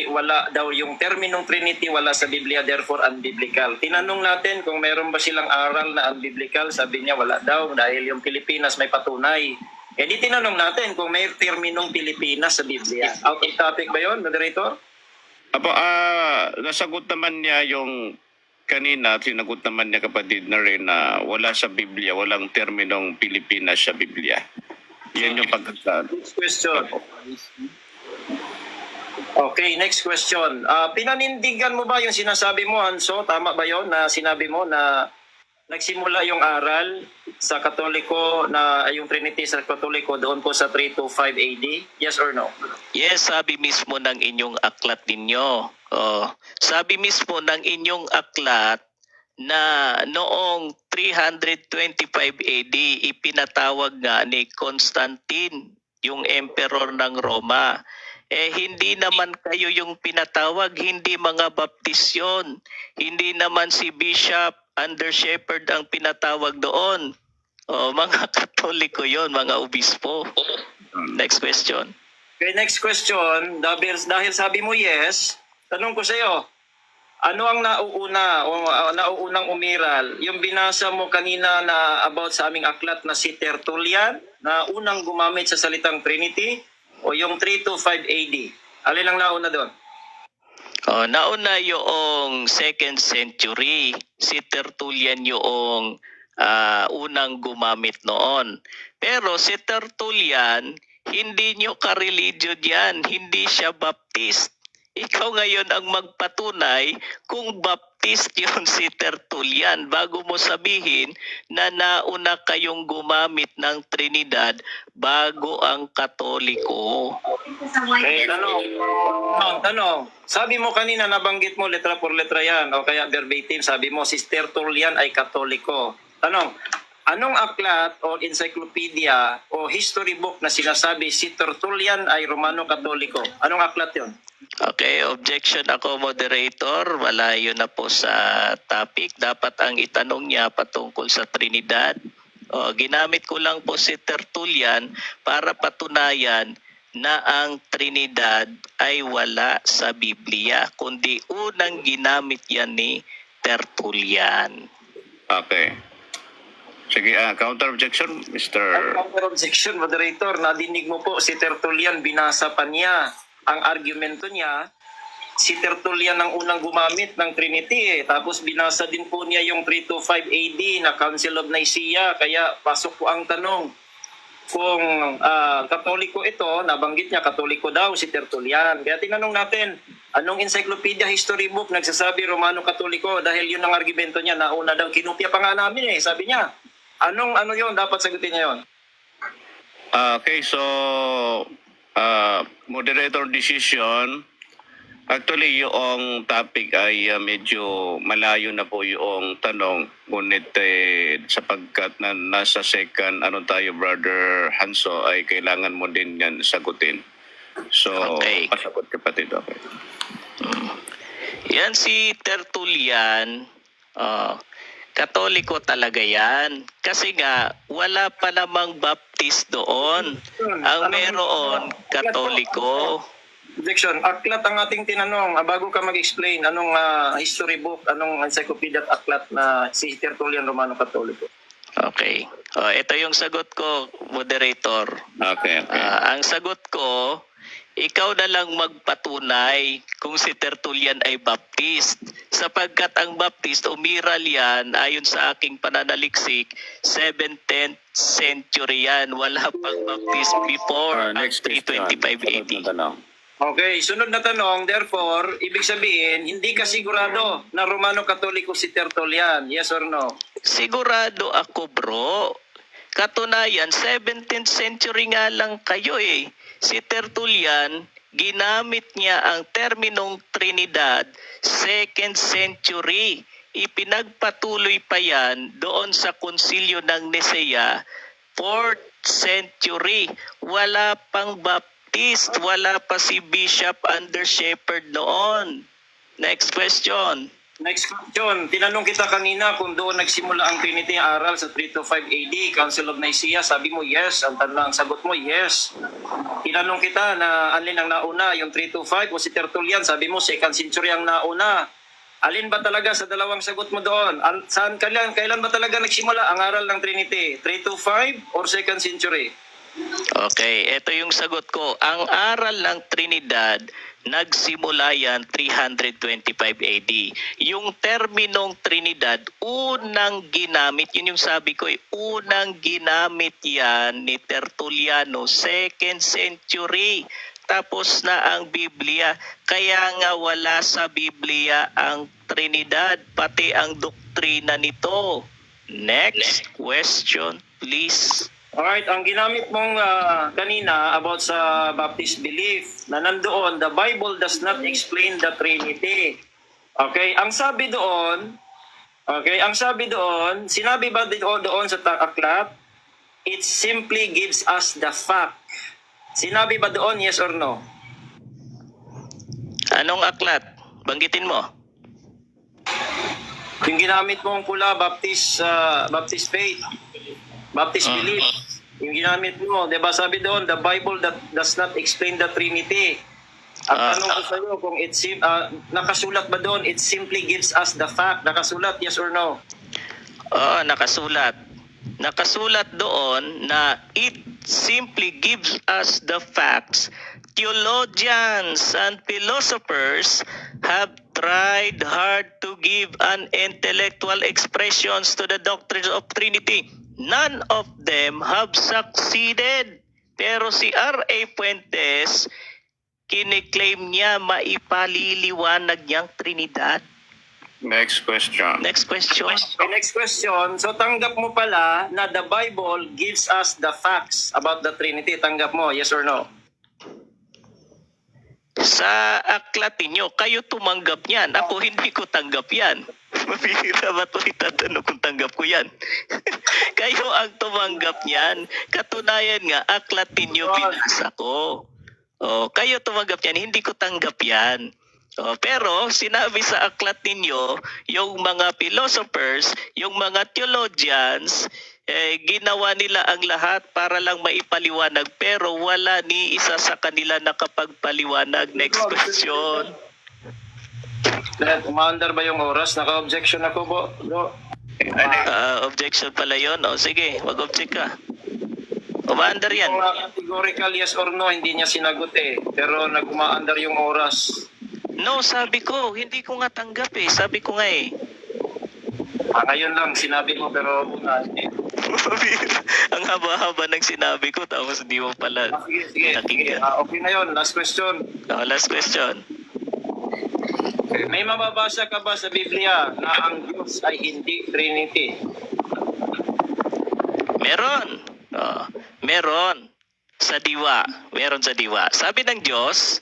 wala daw yung terminong Trinity, wala sa Biblia, therefore unbiblical. Tinanong natin kung meron ba silang aral na unbiblical, sabi niya wala daw dahil yung Pilipinas may patunay. Di tinanong natin kung may terminong Pilipinas sa Biblia. Out of topic ba yun, moderator? Apo, nasagot naman niya yung kanina, sinagot naman niya kapatid na rin na wala sa Biblia, walang terminong Pilipinas sa Biblia. Yan yung pagkaksabi. Next question. Okay, next question. Pinanindigan mo ba yung sinasabi mo, Hanso? Tama ba yon na sinabi mo na nagsimula yung aral sa Katoliko na yung Trinity sa Katoliko doon po sa 325 AD? Yes or no? Yes, sabi mismo ng inyong aklat ninyo. Sabi mismo ng inyong aklat na noong 325 AD ipinatawag nga ni Constantine, yung emperor ng Roma. Hindi naman kayo yung pinatawag, hindi mga Baptist yun. Hindi naman si Bishop Under Shepherd ang pinatawag doon. Mga Katoliko yon, mga obispo. Next question. Okay, next question. Dahil sabi mo yes, tanong ko sa iyo, ano ang nauuna o nauunang umiral? Yung binasa mo kanina na about sa aming aklat na si Tertullian na unang gumamit sa salitang Trinity o yung 325 AD? Alin ang nauna doon? Nauna yung 2nd century. Si Tertullian yung unang gumamit noon. Pero si Tertullian, hindi nyo ka-religion yan. Hindi siya Baptist. Ikaw ngayon ang magpatunay kung Baptist yun si Tertullian bago mo sabihin na nauna kayong gumamit ng Trinidad bago ang Katoliko. Okay, tanong. Sabi mo kanina, nabanggit mo letra por letra yan o kaya verbatim, sabi mo si Tertullian ay Katoliko. Tanong, anong aklat o encyclopedia o history book na sinasabi si Tertullian ay Romano Katoliko? Anong aklat yon? Okay, objection ako, moderator. Malayo na po sa topic. Dapat ang itanong niya patungkol sa Trinidad. Ginamit ko lang po si Tertullian para patunayan na ang Trinidad ay wala sa Biblia, kundi unang ginamit yan ni Tertullian. Okay. Sige, counter objection, Mr. Counter objection, moderator. Nadinig mo po si Tertullian, binasa pa niya. Ang argumento niya, si Tertullian ang unang gumamit ng Trinity Tapos binasa din po niya yung 325 AD na Council of Nicaea. Kaya pasok po ang tanong, kung Katoliko ito, nabanggit niya Katoliko daw si Tertullian. Kaya tinanong natin, anong encyclopedia history book nagsasabi Romano Katoliko? Dahil yun ang argumento niya, nauna daw, kinupya pa nga namin sabi niya. Ano yun? Dapat sagutin niya yun. Okay, so moderator decision. Actually, yung topic ay medyo malayo na po yung tanong. Ngunit sapagkat nasa second, tayo, Brother Hanso, ay kailangan mo din yan sagutin. So, Okay. pasagot kapatid. Okay. Yan si Tertullian, Katoliko talaga yan. Kasi nga, wala pa namang Baptist doon. Ang meron, Katoliko. Objection. Aklat ang ating tinanong. Bago ka mag-explain, anong history book, anong encyclopedia at aklat na si Tertullian Romano Katoliko? Okay. Ito yung sagot ko, moderator. Okay. Ang sagot ko, ikaw na lang magpatunay kung si Tertullian ay Baptist. Sapagkat ang Baptist, umiral yan, ayon sa aking pananaliksik, 7th century yan. Wala pang Baptist before ang 325 AD. Okay, sunod na tanong. Therefore, ibig sabihin, hindi ka sigurado na Romano Katoliko si Tertullian. Yes or no? Sigurado ako, bro. Katunayan, 17th century nga lang kayo Si Tertullian, ginamit niya ang terminong Trinidad, 2nd century. Ipinagpatuloy pa yan doon sa konsilyo ng Nicaea, 4th century. Wala pang Baptist, wala pa si Bishop Under Shepherd noon. Next question. Next question. Tinanong kita kanina kung doon nagsimula ang Trinity aral sa 325 AD, Council of Nicaea. Sabi mo yes. Ang sagot mo yes. Tinanong kita na alin ang nauna, yung 325 o si Tertullian. Sabi mo 2nd century ang nauna. Alin ba talaga sa dalawang sagot mo doon? Kailan ba talaga nagsimula ang aral ng Trinity? 325 or 2nd century? Okay, ito yung sagot ko. Ang aral ng Trinidad, nagsimula yan 325 AD. Yung terminong Trinidad, unang ginamit, yun yung sabi ko, unang ginamit yan ni Tertulliano, 2nd century. tapos na ang Biblia. Kaya nga wala sa Biblia ang Trinidad, pati ang doktrina nito. Next question, please. Alright, ang ginamit mong kanina about sa Baptist belief na nandoon, the Bible does not explain the Trinity. Okay, ang sabi doon, sinabi ba doon sa aklat? It simply gives us the fact. Sinabi ba doon, yes or no? Anong aklat? Banggitin mo. Yung ginamit mong pula, Baptist faith, Baptist belief. Yung ginamit mo, di ba sabi doon, the Bible does not explain the Trinity. At tanong ko sa iyo kung nakasulat ba doon, it simply gives us the fact. Nakasulat, yes or no? Nakasulat. Nakasulat doon na it simply gives us the facts. Theologians and philosophers have tried hard to give an intellectual expressions to the doctrine of Trinity. None of them have succeeded. Pero si R.A. Fuentes, kiniklaim niya maipaliliwanag niyang Trinidad. Next question. Next question. Okay, next question. So tanggap mo pala na the Bible gives us the facts about the Trinity. Tanggap mo, yes or no? Sa aklat ninyo, kayo tumanggap yan. Ako hindi ko tanggap yan. Mabihira ba ito itatanong kung tanggap ko yan? Kayo ang tumanggap yan. Katunayan nga, aklat ninyo binasa ko. Kayo tumanggap yan, hindi ko tanggap yan. Pero sinabi sa aklat ninyo, yung mga philosophers, yung mga theologians, ginawa nila ang lahat para lang maipaliwanag, pero wala ni isa sa kanila nakapagpaliwanag. Next question. Commander ba yung oras? Naka-objection ako, bro. Objection pala yun. Sige, mag-object ka. Umaandar yan. Categorical yes or no, hindi niya sinagot pero nag-umaandar yung oras. No, sabi ko, hindi ko nga tanggap Sabi ko nga Ngayon lang, sinabi mo pero hindi. Ang haba-haba ng sinabi ko, tapos hindi mo pala Sige. nakinggan. Okay na yun, last question. Last question. May mababasa ka ba sa Biblia na ang Diyos ay hindi Trinity? Meron. Meron sa diwa. Meron sa diwa. Sabi ng Diyos,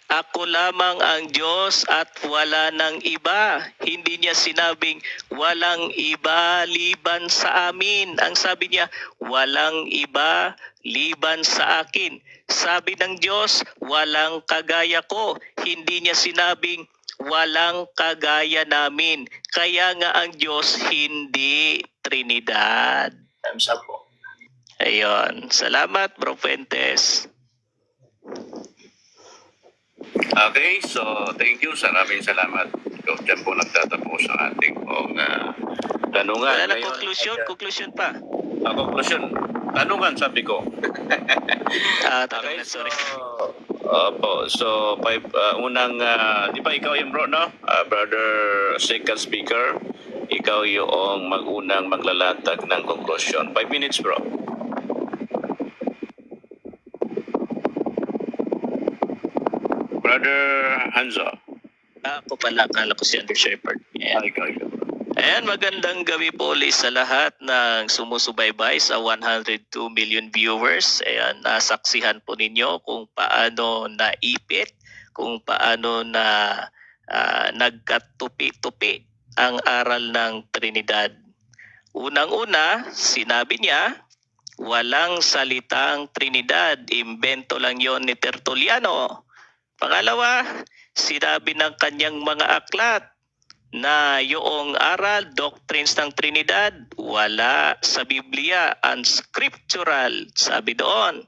ako lamang ang Diyos at wala nang iba. Hindi niya sinabing walang iba liban sa amin. Ang sabi niya, walang iba liban sa akin. Sabi ng Diyos, walang kagaya ko. Hindi niya sinabing walang kagaya namin. Kaya nga ang Diyos hindi Trinidad. Time's up po. Ayun. Salamat, Bro Fuentes. Okay, so thank you. Maraming salamat. So, dyan po nagtatapos ang ating tanungan. Wala na Ngayon, conclusion pa. conclusion. Tanungan, sabi ko. Tanungan, sorry. So, unang, di ba ikaw yung bro, no? Brother second speaker, ikaw yung unang maglalatag ng conclusion. 5 minutes, bro. Brother Hanzo. Ako pala, akala ko si Under Shepherd. Ikaw. Ayan, magandang gabi po ulit sa lahat ng sumusubaybay sa 102 million viewers. Ayan, nasaksihan po ninyo kung paano naipit, kung paano na nagkatupi-tupi ang aral ng Trinidad. Unang-una, sinabi niya, walang salitang Trinidad, imbento lang yon ni Tertulliano. Pangalawa, sinabi ng kanyang mga aklat na yung aral, doctrines ng Trinidad, wala sa Biblia, unscriptural, sabi doon.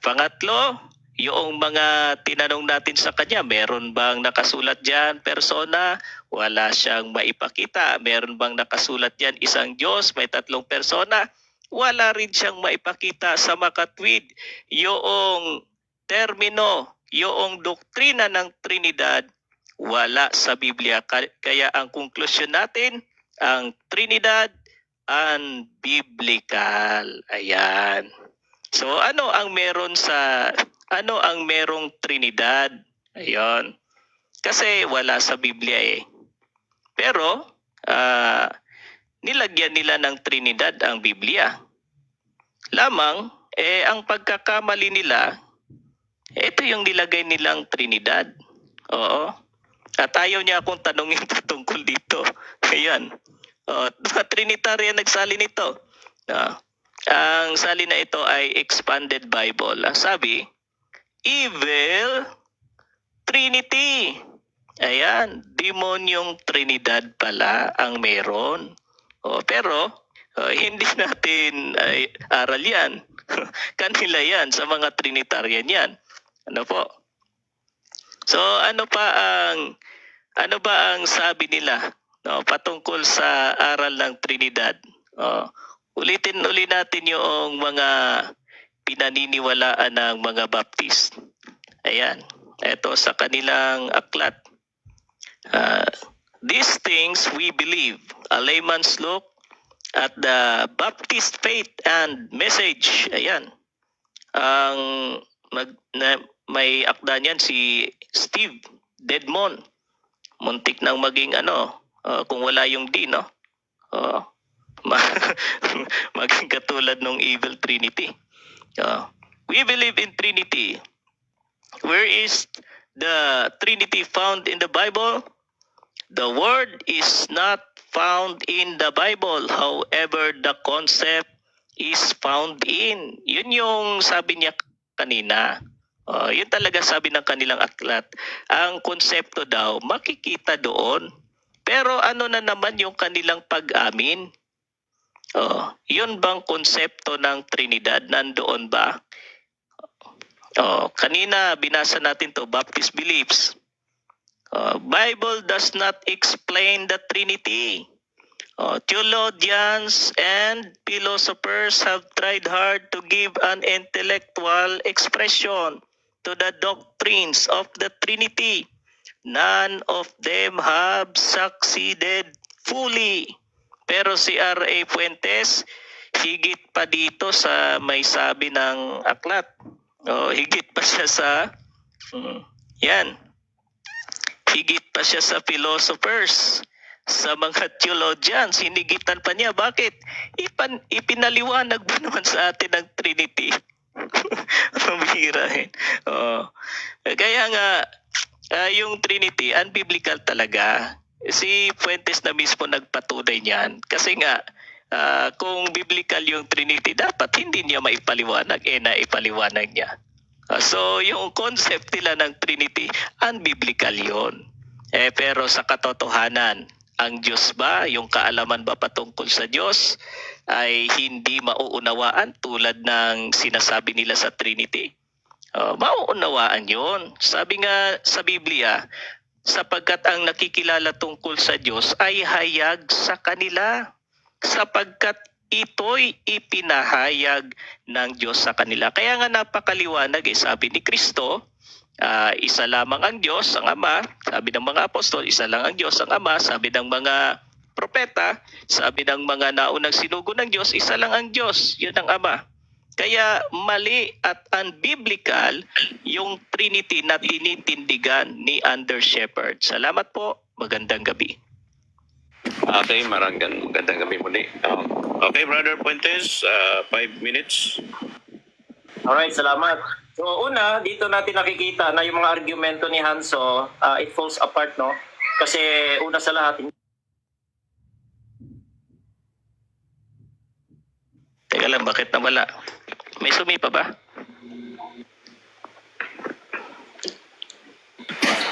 Pangatlo, yung mga tinanong natin sa kanya, meron bang nakasulat dyan, persona? Wala siyang maipakita. Meron bang nakasulat dyan, isang Diyos, may 3 persona? Wala rin siyang maipakita sa makatwid. Yung termino, yung doktrina ng Trinidad, wala sa Biblia. Kaya ang konklusyon natin, ang Trinidad unbiblical. Ayan. So ano ang merong Trinidad? Ayun. Kasi wala sa Biblia eh. Pero nilagyan nila ng Trinidad ang Biblia. Lamang ang pagkakamali nila, ito yung nilagay nilang Trinidad. Oo. At ayaw niya akong tanungin tungkol dito. Ayan. Trinitarian nagsali nito. Ang sali na ito ay Expanded Bible. Ang sabi, Evil Trinity. Ayan, demonyong Trinidad pala ang meron. Pero hindi natin aral yan. Kanila yan, sa mga Trinitarian yan. Ano po? So ano ba ang sabi nila patungkol sa aral ng Trinidad? Ulitin natin yung mga pinaniniwalaan ng mga Baptist. Ayan, ito sa kanilang aklat. These things we believe. A layman's look at the Baptist faith and message. Ayan. May akda niyan si Steve Dedmon. Muntik nang maging kung wala yung D, no? Maging katulad ng Evil Trinity. We believe in Trinity. Where is the Trinity found in the Bible? The word is not found in the Bible. However, the concept is found in. Yun yung sabi niya kanina. Yun talaga sabi ng kanilang aklat. Ang konsepto daw, makikita doon. Pero ano na naman yung kanilang pag-amin? Yun bang konsepto ng Trinidad? Nandoon ba? Kanina binasa natin to, Baptist beliefs. Bible does not explain the Trinity. Theologians and philosophers have tried hard to give an intellectual expression to the doctrines of the Trinity. None of them have succeeded fully. Pero si R.A. Fuentes, higit pa dito sa may sabi ng aklat. Higit pa siya sa higit pa siya sa philosophers, sa mga theologians, hinigitan pa niya. Bakit? Ipinaliwanag ba naman sa atin ang Trinity? Mabihirahin. Kaya nga, yung Trinity, unbiblical talaga. Si Fuentes na mismo nagpatunay niyan. Kasi nga, kung biblical yung Trinity, dapat hindi niya maipaliwanag. Naipaliwanag niya. So, yung concept nila ng Trinity, unbiblical yun. Pero sa katotohanan, ang Diyos ba, yung kaalaman ba patungkol sa Diyos, ay hindi mauunawaan tulad ng sinasabi nila sa Trinity? Mauunawaan yun. Sabi nga sa Biblia, sapagkat ang nakikilala tungkol sa Diyos ay hayag sa kanila. Sapagkat ito'y ipinahayag ng Diyos sa kanila. Kaya nga napakaliwanag sabi ni Kristo, isa lamang ang Diyos, ang Ama. Sabi ng mga apostol, isa lang ang Diyos, ang Ama. Sabi ng mga propeta, sabi ng mga naunang sinugo ng Diyos, isa lang ang Diyos, yun ang Ama. Kaya mali at unbiblical yung Trinity na tinitindigan ni Under Shepherd. Salamat po. Magandang gabi. Okay, magandang gabi muli. Okay, Brother Fuentes, 5 minutes. Alright, salamat. So una, dito natin nakikita na yung mga argumento ni Hanso, it falls apart, no? Kasi una sa lahat, Teka lang, bakit nawala? May sumipa ba?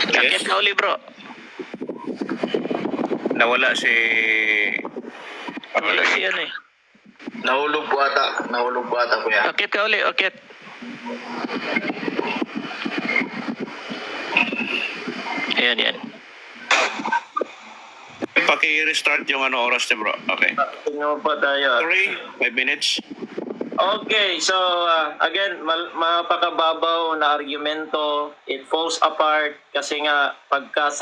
Bakit ka uli, bro? Nawala si... Wala siya eh. Nahulog po ata kuya. Bakit ka uli? Bakit? Ayan. Paki-restart yung oras niya, bro. Okay. tingnan pa tayo. Sorry, 5 minutes. Okay, so again, mapakababaw na argumento, it falls apart kasi nga pagka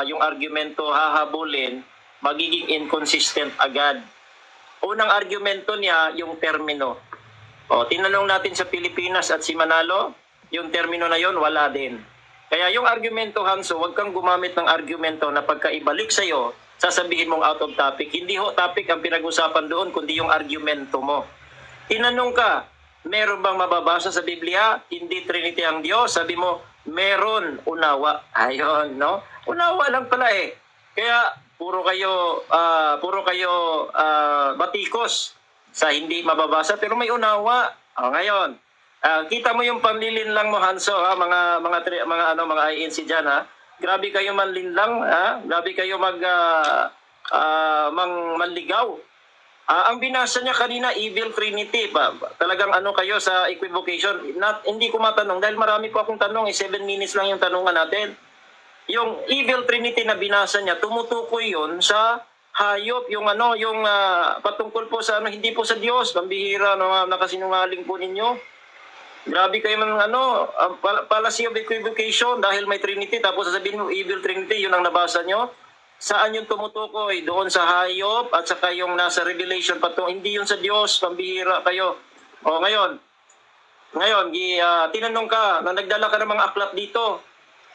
yung argumento hahabulin, magiging inconsistent agad. Unang argumento niya, yung termino. O, tinanong natin sa Pilipinas at si Manalo, yung termino na yon wala din. Kaya yung argumento, Hanso, huwag kang gumamit ng argumento na pagkaibalik sa'yo, sasabihin mong out of topic. Hindi ho topic ang pinag-usapan doon, kundi yung argumento mo. Tinanong ka, meron bang mababasa sa Biblia? Hindi Trinity ang Diyos. Sabi mo, meron, unawa. Ayon, no? Unawa lang pala eh. Kaya puro kayo batikos sa hindi mababasa pero may unawa. Ngayon, kita mo yung panlilinlang mo, Hanso, ha? mga INC diyan, ha. Grabe kayo manlinlang, ha? Grabe kayo manligaw. Ang binasa niya kanina, Evil Trinity. Talagang kayo sa equivocation. Hindi ko matanong dahil marami po akong tanong. 7 minutes lang yung tanungan natin. Yung Evil Trinity na binasa niya, tumutukoy yon sa hayop, yung patungkol po sa hindi po sa Diyos. Pambihira, nakasinungaling po ninyo. Grabe kayo fallacy of equivocation dahil may Trinity tapos sasabihin mo Evil Trinity, yun ang nabasa nyo. Saan yung tumutukoy? Doon sa hayop at saka yung nasa Revelation hindi yun sa Diyos. Pambihira kayo. Ngayon, tinanong ka na nagdala ka ng mga aklat dito.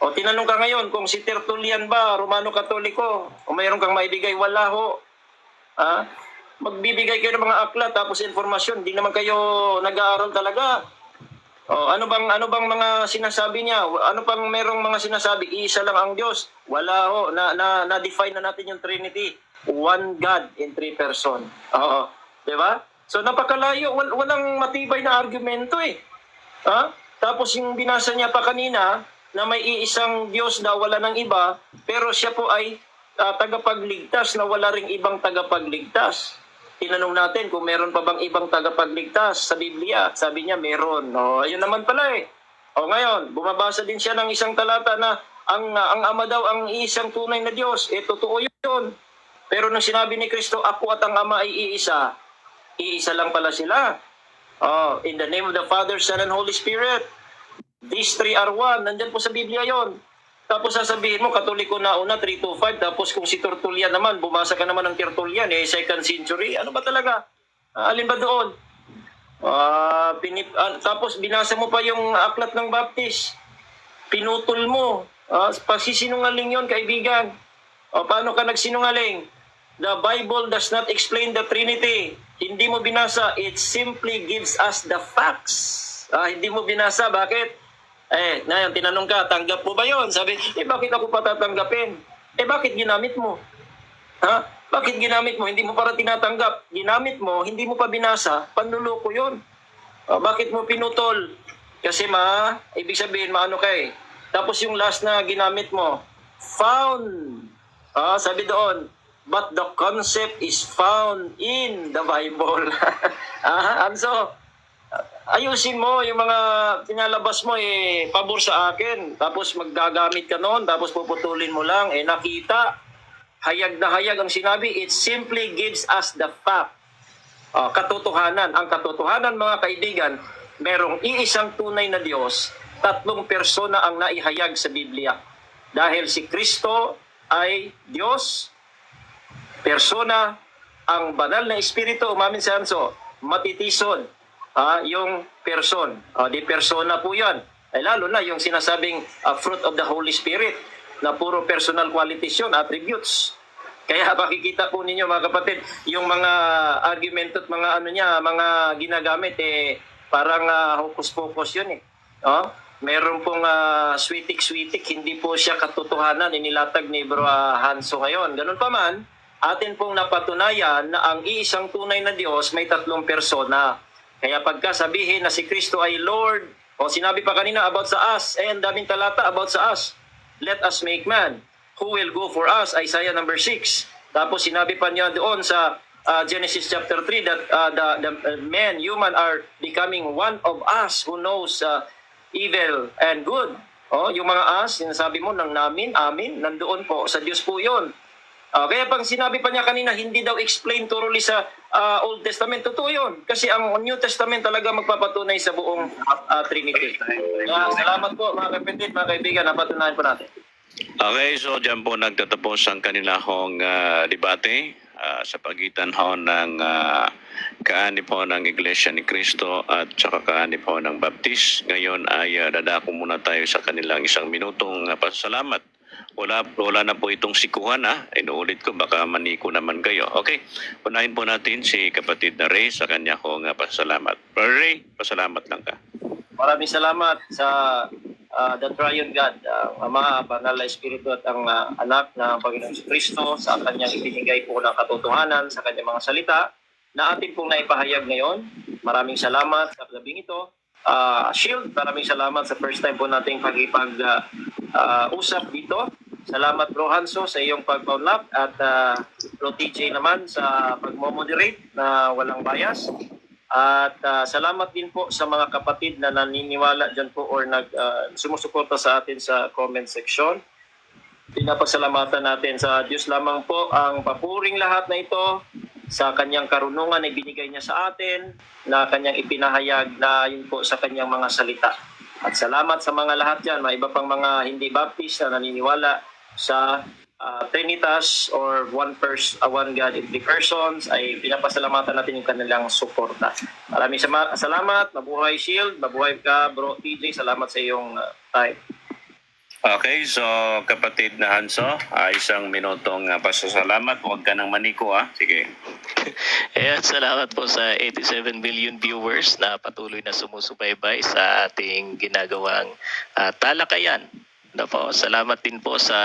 Tinanong ka ngayon kung si Tertullian ba, Romano Katoliko, o mayroon kang maibigay, wala ho. Magbibigay kayo ng mga aklat tapos informasyon, hindi naman kayo nag-aaral talaga. Ano bang mga sinasabi niya? Ano pang merong mga sinasabi? Isa lang ang Diyos. Wala ho. Na-define na natin yung Trinity. One God in 3 person. Diba? So napakalayo. Walang matibay na argumento eh. Tapos yung binasa niya pa kanina, na may iisang Diyos na wala ng iba, pero siya po ay tagapagligtas na wala ring ibang tagapagligtas. Tinanong natin kung meron pa bang ibang tagapagligtas sa Biblia. Sabi niya meron. Ayun naman pala eh. Ngayon, bumabasa din siya ng isang talata na ang Ama daw ang iisang tunay na Diyos. Totoo yun. Pero nung sinabi ni Kristo, ako at ang Ama ay iisa, iisa lang pala sila. In the name of the Father, Son, and Holy Spirit. These 3 are one. Nandyan po sa Biblia yon. Tapos sasabihin mo, Katoliko na una, 325. Tapos kung si Tertullian naman, bumasa ka naman ng Tertullian, 2nd century. Ano ba talaga? Alin ba doon? Tapos binasa mo pa yung aklat ng Baptist. Pinutol mo. Pagsisinungaling yon, kaibigan. Paano ka nagsinungaling? The Bible does not explain the Trinity. Hindi mo binasa. It simply gives us the facts. Hindi mo binasa. Bakit? Ngayon, tinanong ka, tanggap mo ba yon? Sabi, bakit ako patatanggapin? Bakit ginamit mo? Bakit ginamit mo? Hindi mo para tinatanggap. Ginamit mo, hindi mo pa binasa, panluloko yon. Bakit mo pinutol? Kasi ibig sabihin, maano ka eh. Tapos yung last na ginamit mo, found. Sabi doon, but the concept is found in the Bible. So, ayusin mo yung mga pinalabas mo pabor sa akin. Tapos maggagamit ka noon, tapos puputulin mo lang. Nakita, hayag na hayag ang sinabi. It simply gives us the fact. Katotohanan. Ang katotohanan, mga kaibigan, merong iisang tunay na Diyos, 3 persona ang naihayag sa Biblia. Dahil si Kristo ay Diyos, persona, ang banal na Espiritu, umamin si Hanso, matitisod. Yung person. Di persona po yan. Lalo na yung sinasabing fruit of the Holy Spirit na puro personal qualities yun, attributes. Kaya makikita po ninyo mga kapatid, yung mga argument at mga mga ginagamit parang hocus-pocus yun eh. Meron pong switik-switik, hindi po siya katotohanan inilatag ni Bro Hanso ngayon. Ganun pa man, atin pong napatunayan na ang iisang tunay na Diyos may 3 persona. Kaya pagka sabihin na si Kristo ay Lord, sinabi pa kanina about sa us, ang daming talata about sa us. Let us make man. Who will go for us? Isaiah number 6. Tapos sinabi pa niya doon sa Genesis chapter 3 that the men, human are becoming one of us who knows evil and good. Yung mga us, sinasabi mo ng namin, amin, nandoon po, sa Diyos po yun. Kaya pag sinabi pa niya kanina, hindi daw explain thoroughly sa Old Testament, totoo yun. Kasi ang New Testament talaga magpapatunay sa buong Trinity. Salamat po mga kapatid, mga kaibigan, napatunayan po natin. Okay, so dyan po nagtatapos ang kanilahong debate. sa pagitan ho ng kaanib ho ng Iglesia ni Cristo at saka kaanib ho ng Baptist. Ngayon ay dadako muna tayo sa kanilang 1 minutong pasalamat. Wala na po itong sikuhan Inuulit ko, baka maniko naman kayo. Okay, unahin po natin si kapatid na Ray sa kanya kong pasalamat. Ray, pasalamat lang ka. Maraming salamat sa the Triune God, Ama, Banal na Espiritu at ang anak ng Panginoon Kristo sa kanyang ibinigay po ng katotohanan sa kanyang mga salita na atin pong naipahayag ngayon. Maraming salamat sa gabing ito. Shield, maraming salamat sa first time po nating usap dito. Salamat Bro Hanso sa iyong pagpaunlap at Bro TJ naman sa pagmomoderate na walang bias. At salamat din po sa mga kapatid na naniniwala dyan po or sumusuporta sa atin sa comment section. Pinapasalamatan natin sa Diyos lamang po ang papuring lahat na ito sa kanyang karunungan na ibinigay niya sa atin, na kanyang ipinahayag na yun po sa kanyang mga salita. At salamat sa mga lahat yan, mga iba pang mga hindi Baptist na naniniwala sa Trinitas or one God in 3 persons, ay pinapasalamatan natin yung kanilang suporta. Maraming salamat, mabuhay Shield, mabuhay ka Bro TJ, salamat sa iyong time. Okay, so kapatid na Hanso, 1 minutong pasasalamat. Huwag ka nang maniko Sige. Ayan, salamat po sa 87 million viewers na patuloy na sumusubaybay sa ating ginagawang talakayan. Salamat din po sa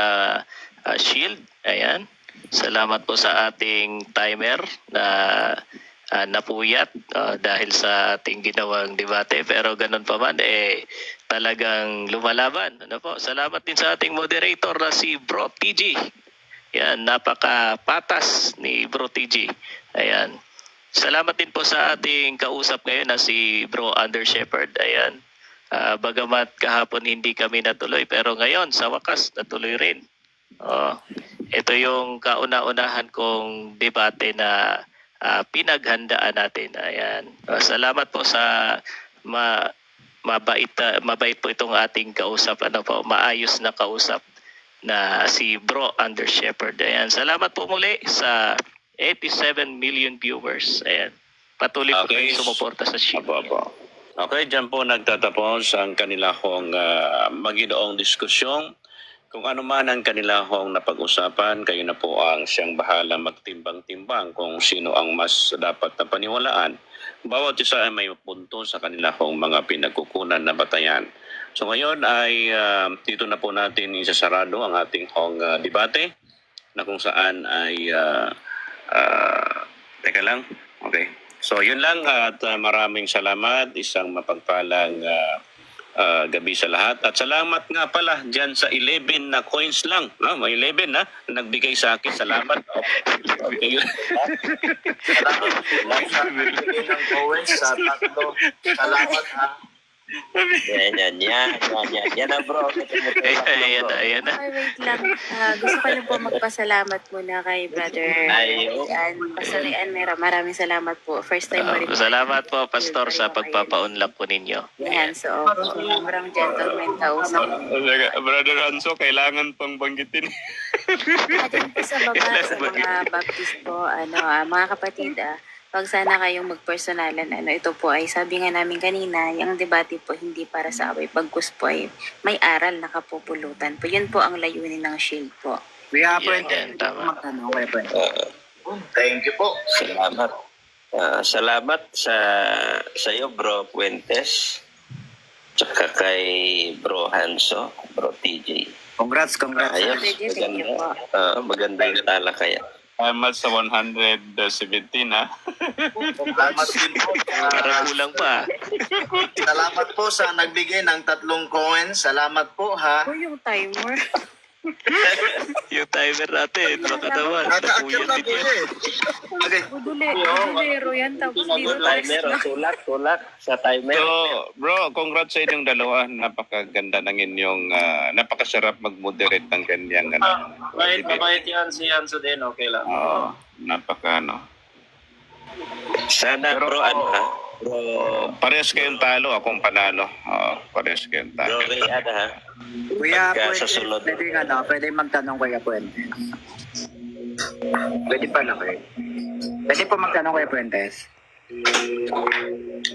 Shield. Ayan. Salamat po sa ating timer na napuyat dahil sa ating ginawang debate. Pero ganun pa man, talagang lumalaban. Salamat din sa ating moderator na si Bro TG. Yan, napaka-patas ni Bro TG. Ayan. Salamat din po sa ating kausap ngayon na si Bro Under Shepherd. Ayan. Bagamat kahapon hindi kami natuloy, pero ngayon sa wakas natuloy rin. Ito yung kauna-unahan kong debate na pinaghandaan natin. Ayan. Salamat po sa mabait po itong ating kausap. Maayos na kausap na si Bro Under Shepherd. Ayan. Salamat po muli sa 87 million viewers. Ayan. Patuloy po kayo sumuporta sa Shield. Okay, dyan po nagtatapos ang kanilahong maginoong diskusyon. Kung ano man ang kanilahong napag-usapan, kayo na po ang siyang bahala magtimbang-timbang kung sino ang mas dapat na paniwalaan. Bawat isa ay may punto sa kanilahong mga pinagkukunan na batayan. So ngayon ay dito na po natin isasarado ang ating debate na kung saan ay teka lang. Okay. So yun lang at maraming salamat. Isang mapagpalang gabi sa lahat. At salamat nga pala dyan sa 11 na coins lang. May 11 na nagbigay sa akin. Salamat. Okay. Salamat sa bigay ng coins sa tatlo. Salamat Yan na bro. Ayan na. Wait lang. Gusto ko lang po magpasalamat muna kay Brother Pastor Ian Mera. Maraming salamat po. First time mo rin. Salamat po, Pastor, sa pagpapaunlap po ninyo. Yan, so sobrang gentleman kausap. Brother Hanso, kailangan pang banggitin. Diyan po sa baba, sa mga Baptist po, mga kapatid, pag sana kayong magpersonalan, ito po ay sabi nga namin kanina, yung debate po hindi para sa away, pagkus po ay may aral na kapupulutan po. Yun po ang layunin ng Shield po. Kuya Yan, tama. magtanong, Kuya Pwede. Thank you po. Salamat. Salamat sa iyo, Bro Puentes. Tsaka kay Bro Hanso, Bro TJ. Congrats. Ayos, Thank you po. maganda yung talakayan. Salamat sa 117 Salamat din po. Parang kulang pa. Salamat po sa nagbigay ng 3 coins. Salamat po Po yung timer. Yung timer natin, baka naman. Naka-acute lang po Okay. Budulero yan. Tapos dito Tulak sa timer. So, bro, congrats sa inyong dalawa. Napakaganda ng inyong, napakasarap mag-moderate ng ganyang Mabait yan si Hanso din, okay lang. Oo, Sana, Bro, Bro, parehas kayong talo, akong panalo. Parehas kayong talo. Bro Ray, Kuya Pagka Pwede, sa sunod. pwede magtanong, Kuya Pwede. Pwede pa lang eh. Pwede po magtanong Kuya Fuentes.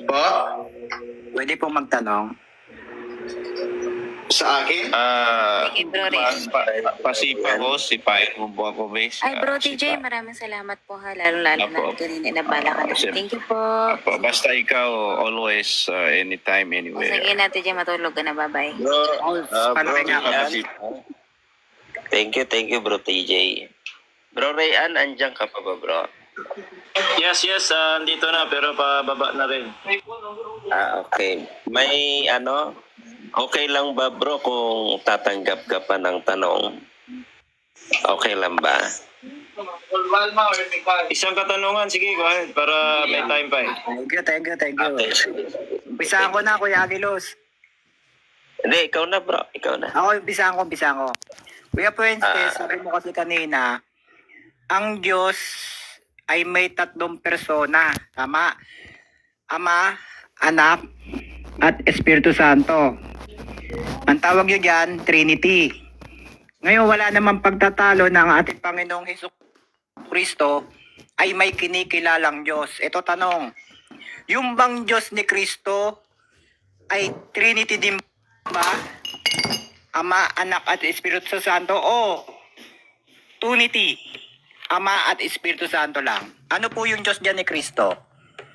Po? Pwede po magtanong. Sa akin? Sige, bro Ray. Pasipa ko, sipain mo po ako, base. Ay, bro TJ, maraming salamat po ha. Lalo-lalo na Apo. kanina nabala ka na. Siyempre. Thank you po. Basta ikaw, always, anytime, O, anywhere. sige na, TJ, matulog ka na. Bye-bye. Bro, Paano bro kanya? Rayan. Thank you, bro TJ. Bro Rayan, andyan ka pa ba, bro? Yes, andito na pero pababa na rin. Okay. May okay lang ba, bro, kung tatanggap ka pa ng tanong? Okay lang ba? Isang katanungan, sige, go ahead para may time pa eh. Thank you. Okay. Umpisahan ko na, Kuya Aguilos. Hindi, ikaw na, bro. Ikaw na. Ako, umpisahan ko. Kuya Fuentes, sabi mo kasi kanina, ang Diyos ay may 3 persona. Tama? Ama, Anak, at Espiritu Santo. Ang tawag nyo dyan, Trinity. Ngayon, wala namang pagtatalo ng ating Panginoong Hesus Kristo ay may kinikilalang Diyos. Ito tanong, yung bang Diyos ni Kristo ay Trinity din ba? Ama, Anak at Espiritu Santo o Trinity, Ama at Espiritu Santo lang? Ano po yung Diyos diyan ni Kristo?